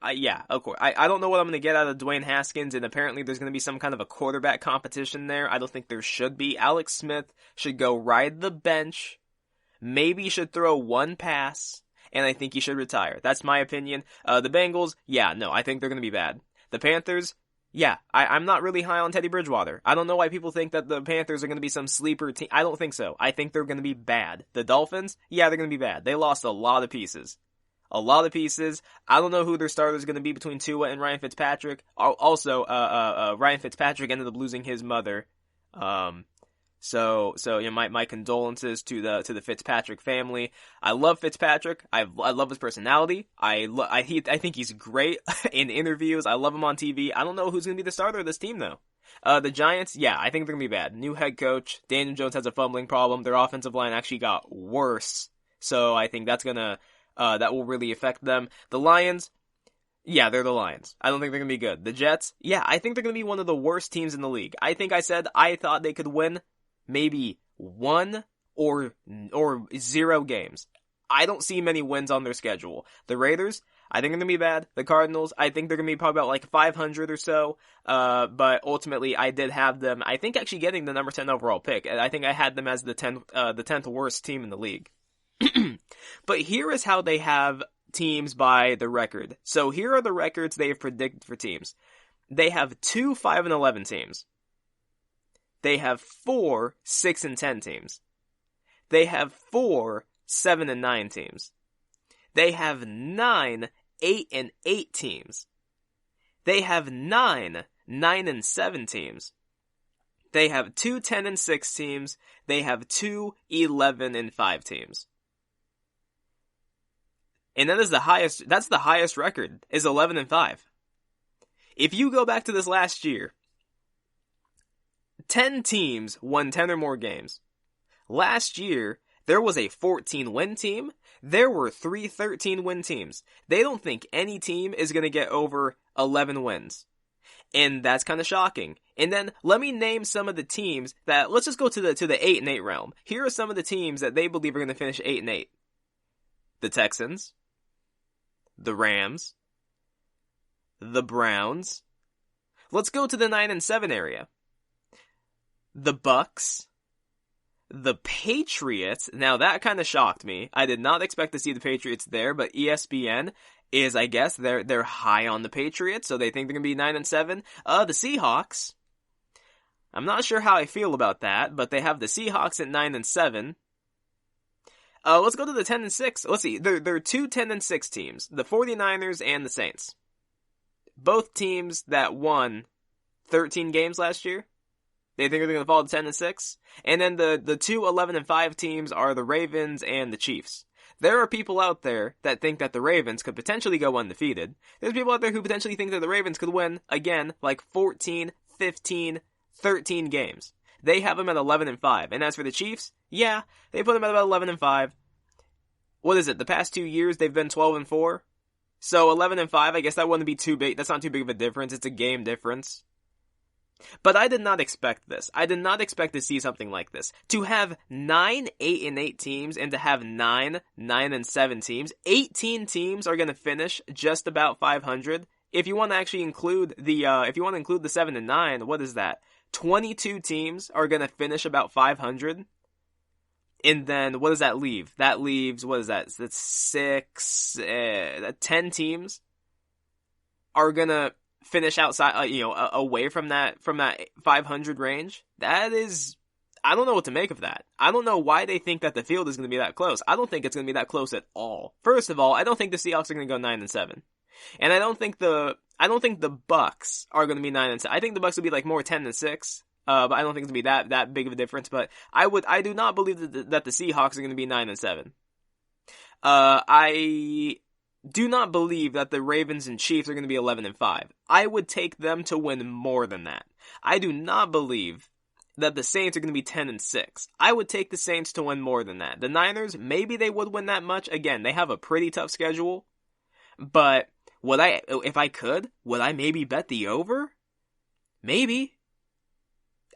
of course. I don't know what I'm going to get out of Dwayne Haskins, and apparently there's going to be some kind of a quarterback competition there. I don't think there should be. Alex Smith should go ride the bench, maybe should throw one pass, and I think he should retire. That's my opinion. The Bengals, I think they're going to be bad. The Panthers, I'm not really high on Teddy Bridgewater. I don't know why people think that the Panthers are going to be some sleeper team. I don't think so. I think they're going to be bad. The Dolphins, they're going to be bad. They lost a lot of pieces. I don't know who their starter is going to be between Tua and Ryan Fitzpatrick. Also, Ryan Fitzpatrick ended up losing his mother. So my condolences to the Fitzpatrick family. I love Fitzpatrick. I love his personality. I think he's great in interviews. I love him on TV. I don't know who's going to be the starter of this team though. The Giants, I think they're going to be bad. New head coach. Daniel Jones has a fumbling problem. Their offensive line actually got worse. So I think that will really affect them. The Lions, they're the Lions. I don't think they're going to be good. The Jets, I think they're going to be one of the worst teams in the league. I think I said I thought they could win maybe 1 or 0 games. I don't see many wins on their schedule. The Raiders, I think they're going to be bad. The Cardinals, I think they're going to be probably about like 500 or so. But ultimately, I did have them, I think actually getting the number 10 overall pick. I think I had them as the 10th worst team in the league. But here is how they have teams by the record. So here are the records they have predicted for teams. They have 2 5-11 teams. They have 4 6-10 teams. They have 4 7-9 teams. They have 9 8-8 teams. They have 9 9-7 teams. They have 2 10-6 teams. They have 2 11-5 teams. And that is the highest. That's the highest record. Is 11-5. If you go back to this last year, 10 teams won 10 or more games. Last year, there was a 14-win team. There were 3 13-win teams. They don't think any team is going to get over 11 wins. And that's kind of shocking. And then let me name some of the teams that, let's just go to the 8-8 realm. Here are some of the teams that they believe are going to finish 8-8. The Texans, the Rams, the Browns. Let's go to the 9-7 area. The Bucks, the Patriots. Now that kind of shocked me. I did not expect to see the Patriots there, but ESPN is, I guess, they're high on the Patriots, so they think they're going to be 9-7. The Seahawks. I'm not sure how I feel about that, but they have the Seahawks at 9-7. Let's go to the 10-6. Let's see. There are two 10-6 teams, the 49ers and the Saints. Both teams that won 13 games last year. They think they're going to fall to 10-6. And then the two 11-5 teams are the Ravens and the Chiefs. There are people out there that think that the Ravens could potentially go undefeated. There's people out there who potentially think that the Ravens could win, again, like 14, 15, 13 games. They have them at 11-5. And as for the Chiefs, yeah, they put them at about 11-5. What is it? The past 2 years, they've been 12-4. So 11-5, I guess that wouldn't be too big. That's not too big of a difference. It's a game difference. But I did not expect this. I did not expect to see something like this. To have 9 8-8 teams and to have 9 9-7 teams, 18 teams are going to finish just about 500. If you want to actually include the 7-9, what is that? 22 teams are going to finish about 500. And then what does that leave? That leaves, what is that? That's 10 teams are going to finish outside, away from that 500 range. That is, I don't know what to make of that. I don't know why they think that the field is going to be that close. I don't think it's going to be that close at all. First of all, I don't think the Seahawks are going to go 9-7. And I don't think the Bucks are going to be 9-7. I think the Bucks will be like more 10-6. But I don't think it's going to be that big of a difference. But I do not believe that the Seahawks are going to be 9-7. I do not believe that the Ravens and Chiefs are going to be 11-5. I would take them to win more than that. I do not believe that the Saints are going to be 10-6. I would take the Saints to win more than that. The Niners, maybe they would win that much. Again, they have a pretty tough schedule. But if I could, would I maybe bet the over? Maybe.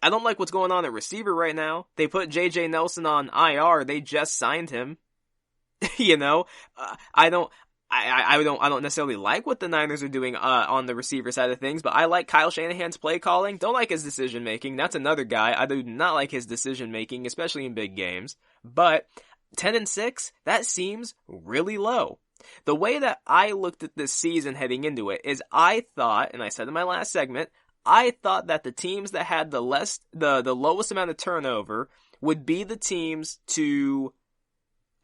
I don't like what's going on at receiver right now. They put JJ Nelson on IR. They just signed him. I don't necessarily like what the Niners are doing on the receiver side of things, but I like Kyle Shanahan's play calling. Don't like his decision making. That's another guy. I do not like his decision making, especially in big games. But 10-6, that seems really low. The way that I looked at this season heading into it is I thought, and I said in my last segment, I thought that the teams that had the lowest amount of turnover would be the teams that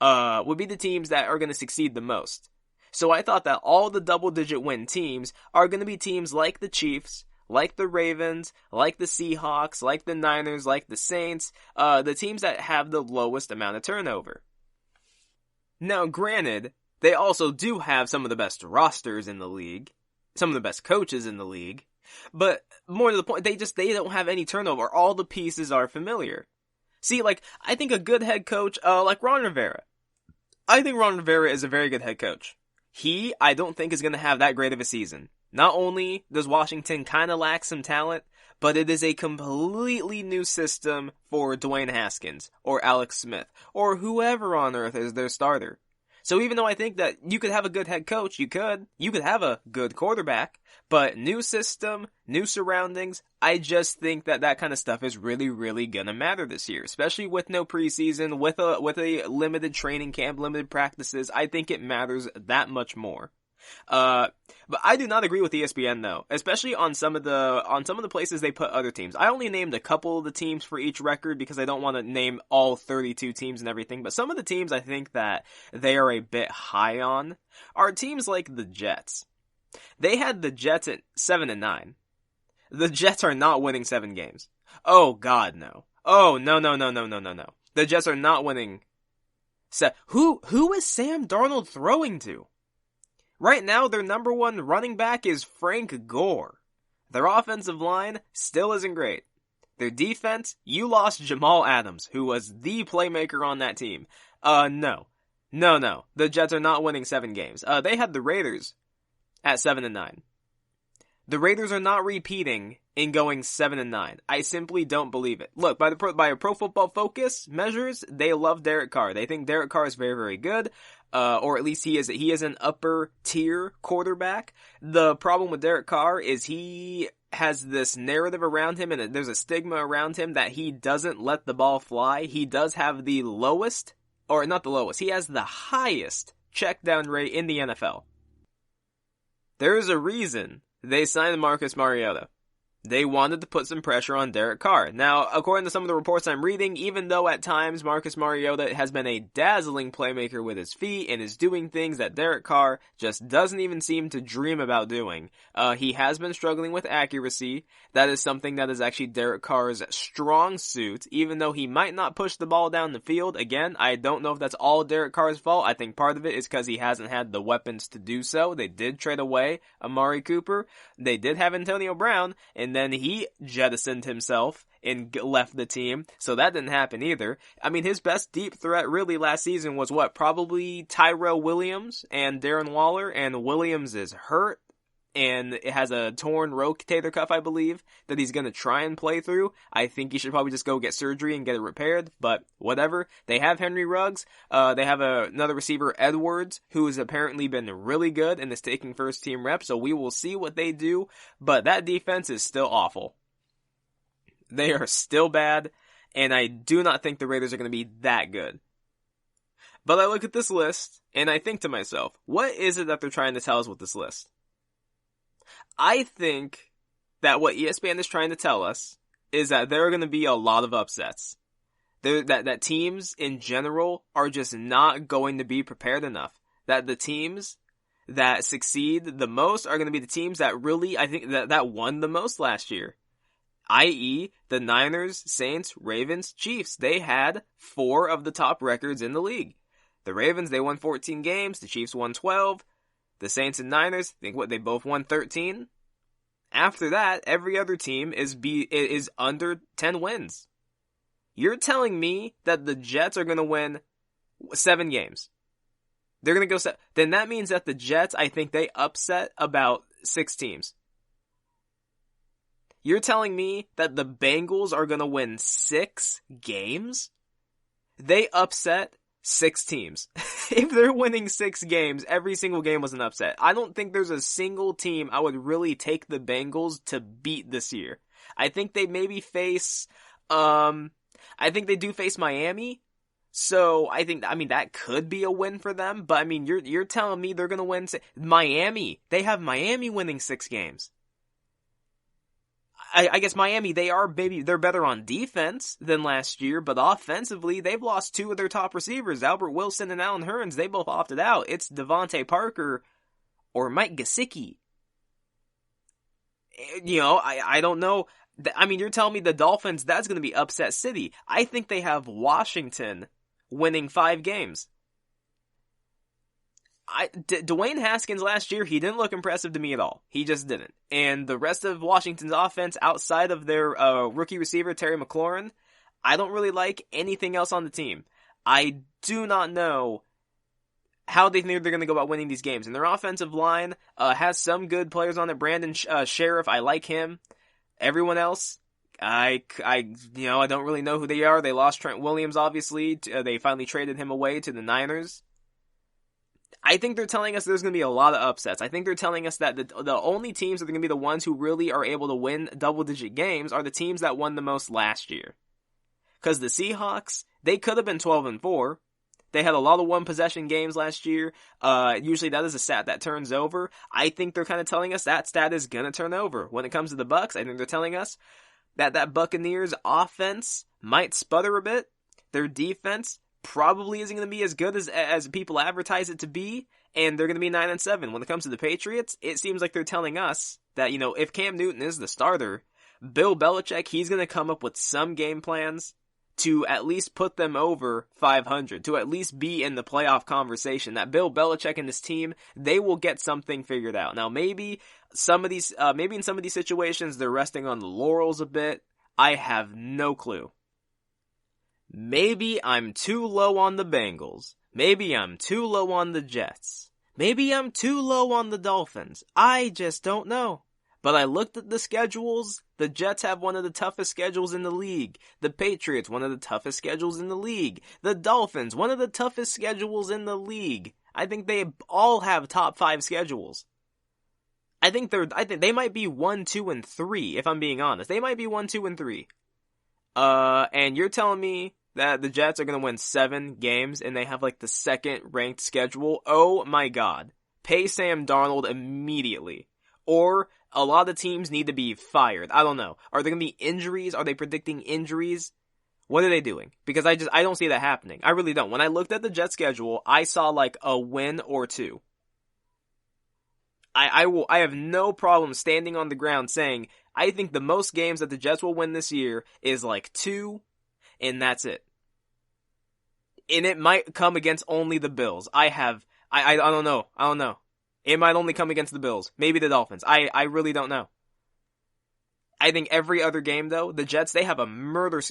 are going to succeed the most. So I thought that all the double-digit win teams are going to be teams like the Chiefs, like the Ravens, like the Seahawks, like the Niners, like the Saints, the teams that have the lowest amount of turnover. Now, granted, they also do have some of the best rosters in the league, some of the best coaches in the league, but more to the point, they don't have any turnover. All the pieces are familiar. See, I think a good head coach, like Ron Rivera. I think Ron Rivera is a very good head coach. I don't think is going to have that great of a season. Not only does Washington kind of lack some talent, but it is a completely new system for Dwayne Haskins, or Alex Smith, or whoever on earth is their starter. So even though I think that you could have a good head coach, you could have a good quarterback, but new system, new surroundings, I just think that kind of stuff is really, really gonna matter this year, especially with no preseason, with a limited training camp, limited practices. I think it matters that much more. But I do not agree with ESPN though, especially on some of the places they put other teams. I only named a couple of the teams for each record because I don't want to name all 32 teams and everything, but some of the teams I think that they are a bit high on are teams like the Jets. They had the Jets at 7-9. The Jets are not winning 7 games. Oh God, no. Oh, no. The Jets are not winning. Who is Sam Darnold throwing to? Right now, their number one running back is Frank Gore. Their offensive line still isn't great. Their defense, you lost Jamal Adams, who was the playmaker on that team. No. The Jets are not winning 7 games. They had the Raiders at 7-9. The Raiders are not repeating in going 7-9. I simply don't believe it. Look, by Pro Football Focus measures, they love Derek Carr. They think Derek Carr is very, very good. Or at least he is an upper tier quarterback. The problem with Derek Carr is he has this narrative around him and there's a stigma around him that he doesn't let the ball fly. He does have the lowest, or not the lowest, he has the highest check down rate in the NFL. There is a reason they signed Marcus Mariota. They wanted to put some pressure on Derek Carr. Now, according to some of the reports I'm reading, even though at times Marcus Mariota has been a dazzling playmaker with his feet and is doing things that Derek Carr just doesn't even seem to dream about doing, he has been struggling with accuracy. That is something that is actually Derek Carr's strong suit, even though he might not push the ball down the field. Again, I don't know if that's all Derek Carr's fault. I think part of it is because he hasn't had the weapons to do so. They did trade away Amari Cooper. They did have Antonio Brown, and then he jettisoned himself and left the team, so that didn't happen either. I mean, his best deep threat really last season was probably Tyrell Williams and Darren Waller, and Williams is hurt, and it has a torn rotator cuff, I believe, that he's going to try and play through. I think he should probably just go get surgery and get it repaired, but whatever. They have Henry Ruggs. They have another receiver, Edwards, who has apparently been really good and is taking first-team reps, so we will see what they do, but that defense is still awful. They are still bad, and I do not think the Raiders are going to be that good. But I look at this list, and I think to myself, what is it that they're trying to tell us with this list? I think that what ESPN is trying to tell us is that there are going to be a lot of upsets. That teams in general are just not going to be prepared enough. That the teams that succeed the most are going to be the teams that really, I think, that won the most last year. I.e., the Niners, Saints, Ravens, Chiefs. They had 4 of the top records in the league. The Ravens, they won 14 games. The Chiefs won 12. The Saints and Niners, they both won 13. After that, every other team is under 10 wins. You're telling me that the Jets are going to win 7 games. They're going to go then that means that the Jets, I think they upset about 6 teams. You're telling me that the Bengals are going to win 6 games? They upset 6 teams. If they're winning 6 games, every single game was an upset. I don't think there's a single team I would really take the Bengals to beat this year. I think they maybe face, I think they do face Miami. So that could be a win for them. But you're telling me they're gonna win Miami. They have Miami winning 6 games. I guess Miami, they're better on defense than last year, but offensively, they've lost 2 of their top receivers, Albert Wilson and Allen Hurns. They both opted out. It's Devontae Parker or Mike Gesicki. I don't know. You're telling me the Dolphins, that's going to be upset city. I think they have Washington winning 5 games. Dwayne Haskins last year, he didn't look impressive to me at all. He just didn't. And the rest of Washington's offense, outside of their rookie receiver, Terry McLaurin, I don't really like anything else on the team. I do not know how they think they're going to go about winning these games. And their offensive line has some good players on it. Brandon Sheriff, I like him. Everyone else, I don't really know who they are. They lost Trent Williams, obviously. They finally traded him away to the Niners. I think they're telling us there's going to be a lot of upsets. I think they're telling us that the only teams that are going to be the ones who really are able to win double-digit games are the teams that won the most last year. Because the Seahawks, they could have been 12-4. They had a lot of one-possession games last year. Usually that is a stat that turns over. I think they're kind of telling us that stat is going to turn over. When it comes to the Bucs, I think they're telling us that Buccaneers offense might sputter a bit. Their defense probably isn't going to be as good as people advertise it to be, and they're going to be 9-7. When it comes to the Patriots, it seems like they're telling us that, if Cam Newton is the starter, Bill Belichick, he's going to come up with some game plans to at least put them over 500, to at least be in the playoff conversation. That Bill Belichick and his team, they will get something figured out. Now, maybe in some of these situations, they're resting on the laurels a bit. I have no clue. Maybe I'm too low on the Bengals. Maybe I'm too low on the Jets. Maybe I'm too low on the Dolphins. I just don't know. But I looked at the schedules. The Jets have one of the toughest schedules in the league. The Patriots, one of the toughest schedules in the league. The Dolphins, one of the toughest schedules in the league. I think they all have top 5 schedules. I think they might be 1, 2, and 3, if I'm being honest. They might be 1, 2, and 3. And you're telling me that the Jets are going to win 7 games and they have like the second ranked schedule? Oh my God. Pay Sam Darnold immediately. Or a lot of teams need to be fired. I don't know. Are there going to be injuries? Are they predicting injuries? What are they doing? Because I don't see that happening. I really don't. When I looked at the Jets schedule, I saw like a win or 2. I have no problem standing on the ground saying, I think the most games that the Jets will win this year is like 2, and that's it. And it might come against only the Bills. I don't know. It might only come against the Bills. Maybe the Dolphins. I really don't know. I think every other game, though, the Jets, they have a murderous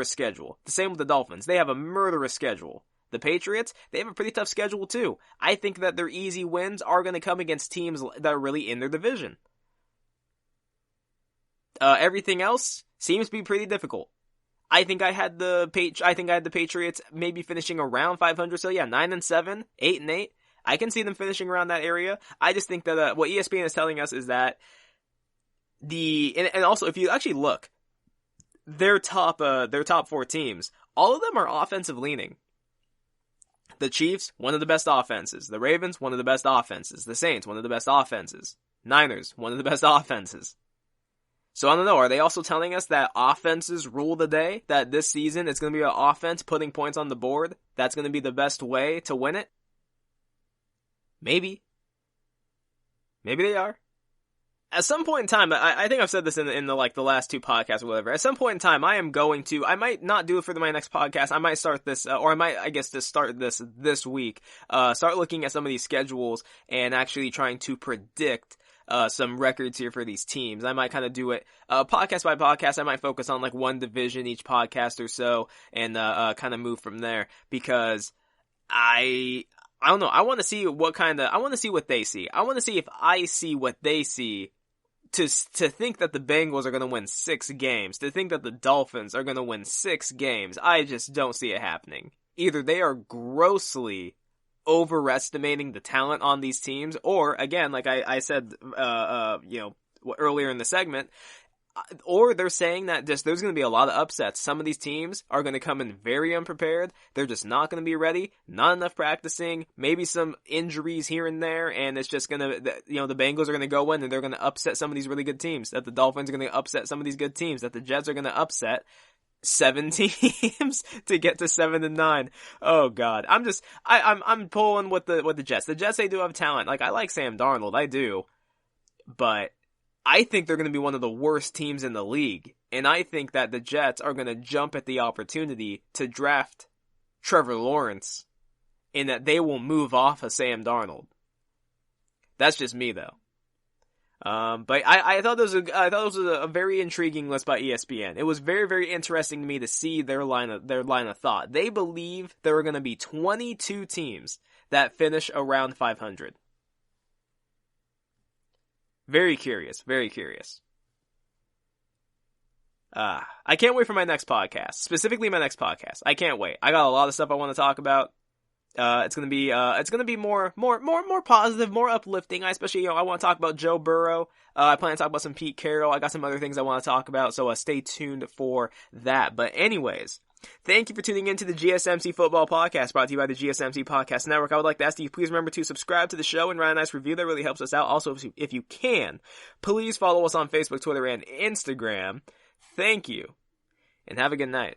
schedule. The same with the Dolphins. They have a murderous schedule. The Patriots, they have a pretty tough schedule, too. I think that their easy wins are going to come against teams that are really in their division. Everything else seems to be pretty difficult. I think I had the Patriots maybe finishing around 500. So yeah, 9-7, 8-8. I can see them finishing around that area. I just think that what ESPN is telling us is that and also if you actually look, their top 4 teams, all of them are offensive leaning. The Chiefs, one of the best offenses. The Ravens, one of the best offenses. The Saints, one of the best offenses. Niners, one of the best offenses. So I don't know, are they also telling us that offenses rule the day? That this season it's going to be an offense putting points on the board? That's going to be the best way to win it? Maybe. Maybe they are. At some point in time, I think I've said this in the last 2 podcasts or whatever. At some point in time, I might not do it for my next podcast. I might start this, or I might, just start this week. Start looking at some of these schedules and actually trying to predict some records here for these teams. I might kind of do it podcast by podcast. I might focus on like one division each podcast or so, and kind of move from there, because I don't know. I want to see what they see. I want to see if I see what they see. To think that the Bengals are going to win 6 games, to think that the Dolphins are going to win 6 games, I just don't see it happening. Either they are grossly overestimating the talent on these teams, or again, like I said, earlier in the segment, or they're saying that there's going to be a lot of upsets. Some of these teams are going to come in very unprepared. They're just not going to be ready. Not enough practicing. Maybe some injuries here and there. And it's just going to, the Bengals are going to go in and they're going to upset some of these really good teams. That the Dolphins are going to upset some of these good teams. That the Jets are going to upset 7 teams to get to 7-9. Oh God. I'm pulling with the Jets. The Jets, they do have talent. Like, I like Sam Darnold. I do. But I think they're going to be one of the worst teams in the league. And I think that the Jets are going to jump at the opportunity to draft Trevor Lawrence, and that they will move off of Sam Darnold. That's just me, though. But I thought this was a very intriguing list by ESPN. It was very, very interesting to me to see their line of thought. They believe there are going to be 22 teams that finish around 500. Very curious, very curious. I can't wait for my next podcast. Specifically my next podcast. I can't wait. I got a lot of stuff I want to talk about. It's gonna be more positive, more uplifting. I want to talk about Joe Burrow. I plan to talk about some Pete Carroll. I got some other things I want to talk about, so stay tuned for that. But anyways, thank you for tuning in to the GSMC Football Podcast, brought to you by the GSMC Podcast Network. I would like to ask you, please remember to subscribe to the show and write a nice review. That really helps us out. Also, if you can, please follow us on Facebook, Twitter, and Instagram. Thank you, and have a good night.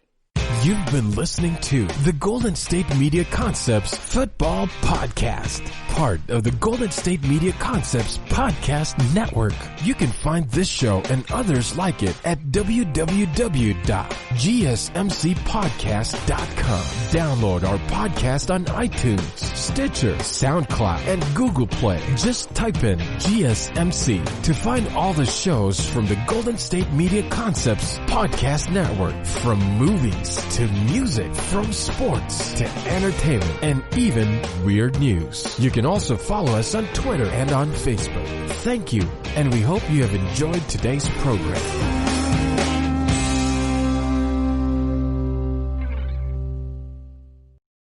You've been listening to the Golden State Media Concepts Football Podcast, part of the Golden State Media Concepts Podcast Network. You can find this show and others like it at www.gsmcpodcast.com. Download our podcast on iTunes, Stitcher, SoundCloud, and Google Play. Just type in GSMC to find all the shows from the Golden State Media Concepts Podcast Network, from movies to music, from sports to entertainment, and even weird news. You can also follow us on Twitter and on Facebook. Thank you, and we hope you have enjoyed today's program.